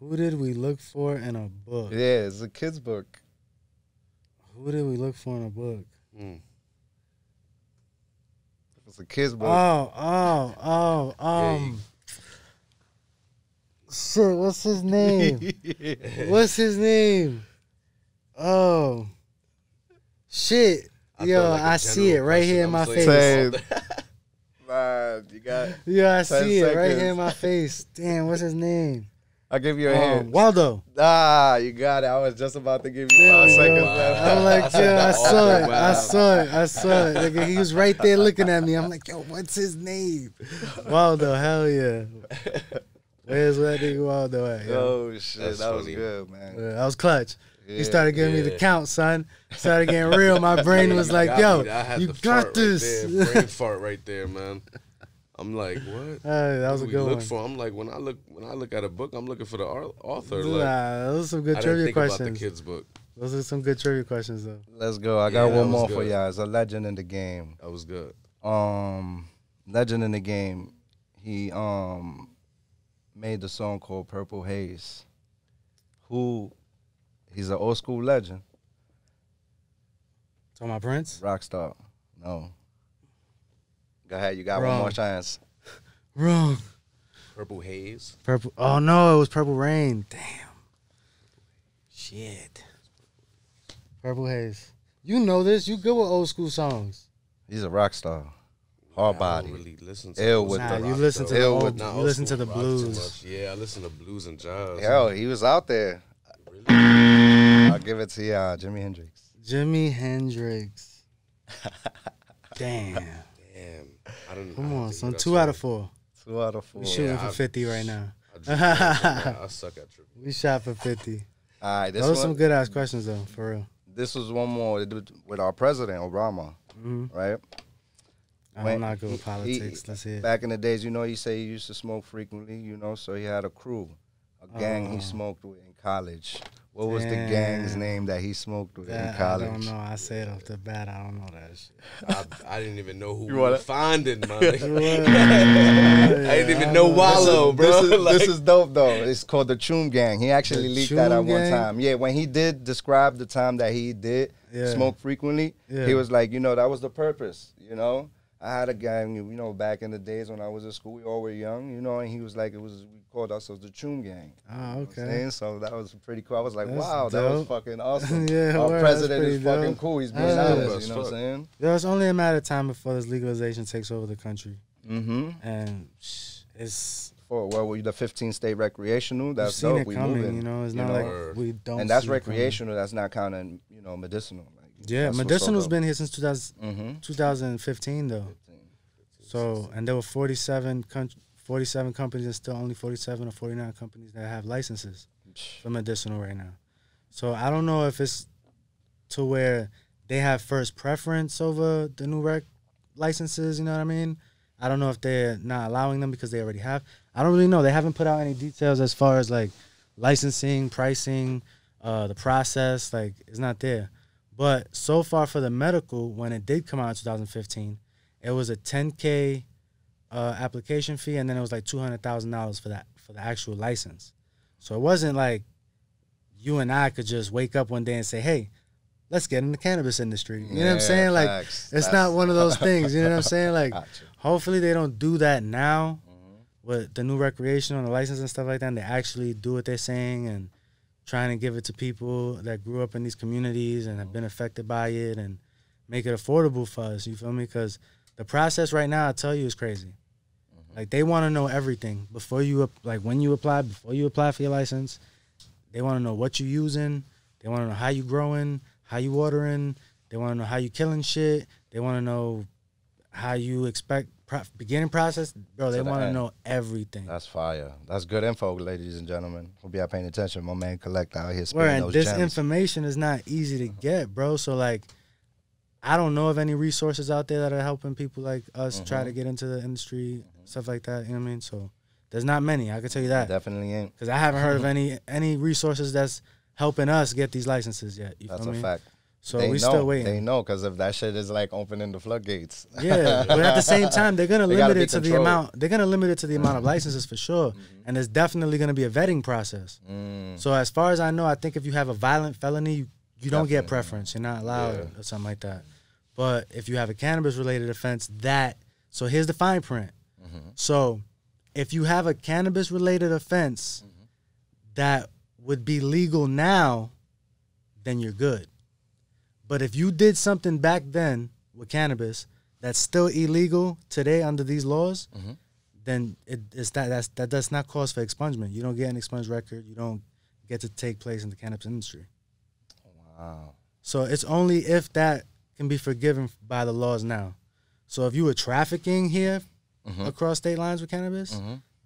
Who did we look for in a book? Yeah, it's a kid's book. Who did we look for in a book? It's a kid's book. Shit, what's his name? What's his name? Oh, shit. Yo, I see it right here in my face. Same. Man, you got Yo, I 10 see it right seconds. here in my face. Damn, what's his name? I'll give you a hint. Waldo. Ah, you got it. I was just about to give you 5 seconds left. I'm like, yo, I saw it. Wow. I saw it. Nigga, he was right there looking at me. I'm like, yo, what's his name? Waldo, hell yeah. Where's that nigga Waldo at? Yo? Oh, shit. That's that was funny. good, man. That was clutch. Yeah, He started giving me the count, son. Started getting real. My brain was like, yo, you got this. Right there. Brain fart right there, man. I'm like, what? That was a What good we look one. for? I'm like, when I look at a book, I'm looking for the author. Nah, Like, those are some good I didn't trivia think about the questions. kid's book. Those are some good trivia questions, though. Let's go. I got Yeah, that one was more for good. y'all. It's a legend in the game. That was good. Legend in the game. He made the song called Purple Haze. He's an old school legend. Talking about Prince? Rockstar. No. Go ahead, you got Wrong. one more chance. Wrong. Purple Haze. Purple. Oh, no, it was Purple Rain. Damn. Shit. Purple Haze. You know this. You good with old school songs. He's a rock star. Hard I body. don't really listen to Ill old with school the you rock, listen to though. the Ill old, with you Not old listen to school the rock too blues. much. Yeah, I listen to blues and jazz. Yo, he was out there. Really? I'll give it to y'all, Jimi Hendrix. Jimi Hendrix. Damn. Damn. I don't know. Come on, son. 2 out of 4. 2 out of 4. We shooting for I- 50 right now. I suck at trivia. We shot for 50. All right, Those are some good ass questions, though, for real. This was one more to do with our president, Obama, right? I'm not good with politics. Let's hear it. Back in the days, he said he used to smoke frequently, so he had a crew, a gang he smoked with in college. What was the gang's Damn. name that he smoked with in That, college? I don't know. I say it off the bat. I don't know that shit. I didn't even know who You we wanna- were finding, man. I didn't even know Wallow, bro. This is dope, though. It's called the Choom Gang. He actually The leaked that at Choom one Gang? time. Yeah, when he did describe the time that he did smoke frequently, Yeah. he was like, that was the purpose, I had a gang, back in the days when I was in school, we all were young, and he was like, we called ourselves the Choom Gang. Oh, You know what I'm okay. saying? So that was pretty cool. I was like, That's wow, that was dope. fucking awesome. Yeah, Our word, president that's is pretty fucking dope. cool. He's being Yeah. honest, That's you know what I'm fuck. saying? Yo, it's only a matter of time before this legalization takes over the country. Mm-hmm. And it's For the 15-state recreational, we've that's seen dope. it We coming, moving. It's not like we don't. And that's see it coming. recreational. That's not counting, medicinal. Yeah, that's what's so medicinal's dope. been here since Mhm. 2015 though. So, and there were 47 companies and still only 47 or 49 companies that have licenses for medicinal right now. So I don't know if it's to where they have first preference over the new rec licenses, you know what I mean? I don't know if they're not allowing them because they already have. I don't really know. They haven't put out any details as far as like licensing, pricing, the process, like it's not there. But so far for the medical, when it did come out in 2015, it was a $10K application fee, and then it was like $200,000 for the actual license. So it wasn't like you and I could just wake up one day and say, "Hey, let's get in the cannabis industry." You know what I'm saying? Like facts. it's not one of those things. You know what I'm saying? Like Gotcha. hopefully they don't do that now. with the new recreational and the license and stuff like that, and they actually do what they're saying and trying to give it to people that grew up in these communities and have been affected by it and make it affordable for us, you feel me? Because the process right now, I tell you, is crazy. Like, they want to know everything before you, like, when you apply, before you apply for your license. They want to know what you using. They want to know how you growing, how you watering. They want to know how you killing shit. They want to know how you expect beginning process. Bro, they want to know everything. That's fire. That's good info, ladies and gentlemen. Hope y'all paying attention. My man Kolektor out here spitting those this gems. information is not easy to get, bro. So, like, I don't know of any resources out there that are helping people like us try to get into the industry, stuff like that. You know what I mean? So there's not many. I can tell you that. Definitely ain't. Because I haven't heard of any resources that's helping us get these licenses yet. You That's feel a me? fact. So they we know. still waiting. They know, because if that shit is like opening the floodgates. Yeah, but at the same time, they're gonna They limit gotta it to be the amount. They're gonna limit it to the amount of licenses for sure, and there's definitely gonna be a vetting process. So as far as I know, I think if you have a violent felony, you don't get preference. You're not allowed or something like that. But if you have a cannabis related offense, so here's the fine print. So if you have a cannabis related offense that would be legal now, then you're good. But if you did something back then with cannabis that's still illegal today under these laws, then that does not cause for expungement. You don't get an expunged record. You don't get to take place in the cannabis industry. Wow. So it's only if that can be forgiven by the laws now. So if you were trafficking here across state lines with cannabis,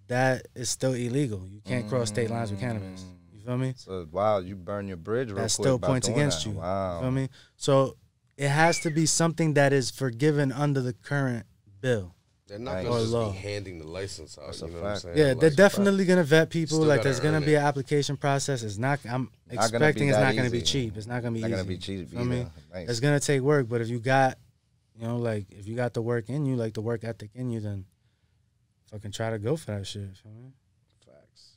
that is still illegal. You can't cross state lines with cannabis. You feel me? So, wow, you burn your bridge real quick. That still points against you. Wow. You feel me? So it has to be something that is forgiven under the current bill. They're not going to just be handing the license out. That's you know a what I'm fact. saying? Yeah, Like, they're definitely going to vet people. Still Like, there's gotta going to earn be it. an application process. I'm expecting be it's that not going to be easy. cheap. It's not going to be easy. Not going to be cheap Feel me? either. Nice. It's going to take work, but if you got, you know, like, if you got the work in you, like the work ethic in you, then fucking try to go for that shit. Feel me? Facts.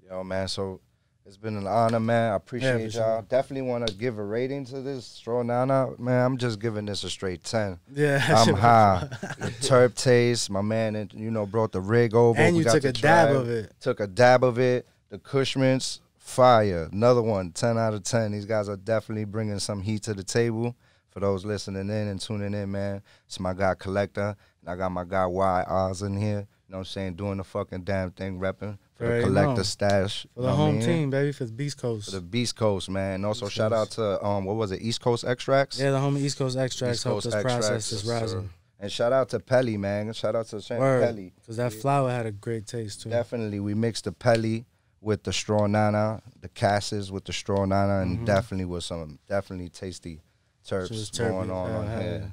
Yo, man, so it's been an honor, man. I appreciate y'all. sure. Definitely want to give a rating to this Straw Nana. Man, I'm just giving this a straight 10. Yeah. I'm high. The terp taste. My man, you know, brought the rig over. And We you got took to a try dab of it. Took a dab of it. The Cushmans, fire. Another one, 10 out of 10. These guys are definitely bringing some heat to the table. For those listening in and tuning in, man, it's my guy Kolektor, and I got my guy Y Oz in here. You know what I'm saying? Doing the fucking damn thing, repping for the Kolektor Stash. For the home team, baby, for the Beast Coast. For the Beast Coast, man. And also shout out to, what was it, East Coast Extracts? Yeah, the homie East Coast Extracts helped us process this rosin. And shout out to Pelly, man. Shout out to Pelly. Because that flower had a great taste, too. Definitely. We mixed the Pelly with the Straw Nana, the Cassis with the Straw Nana, and definitely with some tasty terps going on here.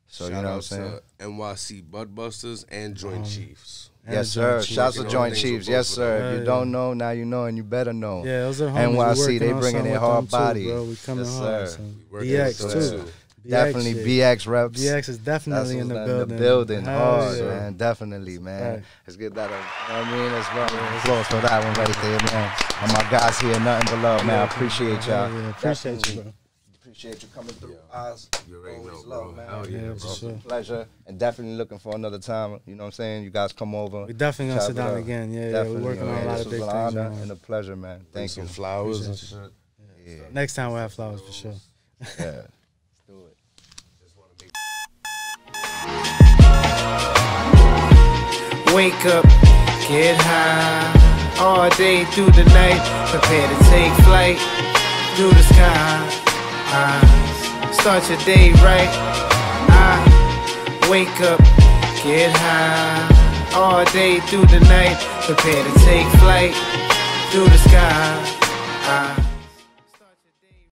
So, you know what I'm saying? NYC Budbusters and Joint Chiefs. Yes, sir. Shouts to Joint Chiefs. Yes, sir. If you don't know, now you know, and you better know. Yeah, those are homies. NYC, they bringing in hard body. Bro. We coming hard. Sir. BX, too. Definitely BX reps. BX is definitely in the building. In the building, hard, yeah. man. Definitely, man. Right. Let's get that, you know what I mean? Let's run applause for that one right there, man. And my guys here, nothing but love, man. I appreciate y'all. Yeah, appreciate you, bro. Appreciate you coming through. Oz. You already know, Always bro. love, man. Hell yeah, bro. For sure. Pleasure. And definitely looking for another time. You know what I'm saying? You guys come over. We definitely gonna Chop sit it down up. again. Yeah, Definitely, we're working on a man. lot This of was big an things. honor Right and now. a pleasure, man. Thank Some you. flowers and Appreciate shit. Yeah. Next time we'll have flowers for sure. Yeah. Let's do it. Wake up, get high, all day through the night, prepare to take flight through the sky. Start your day right. Wake up, get high, all day through the night, prepare to take flight through the sky.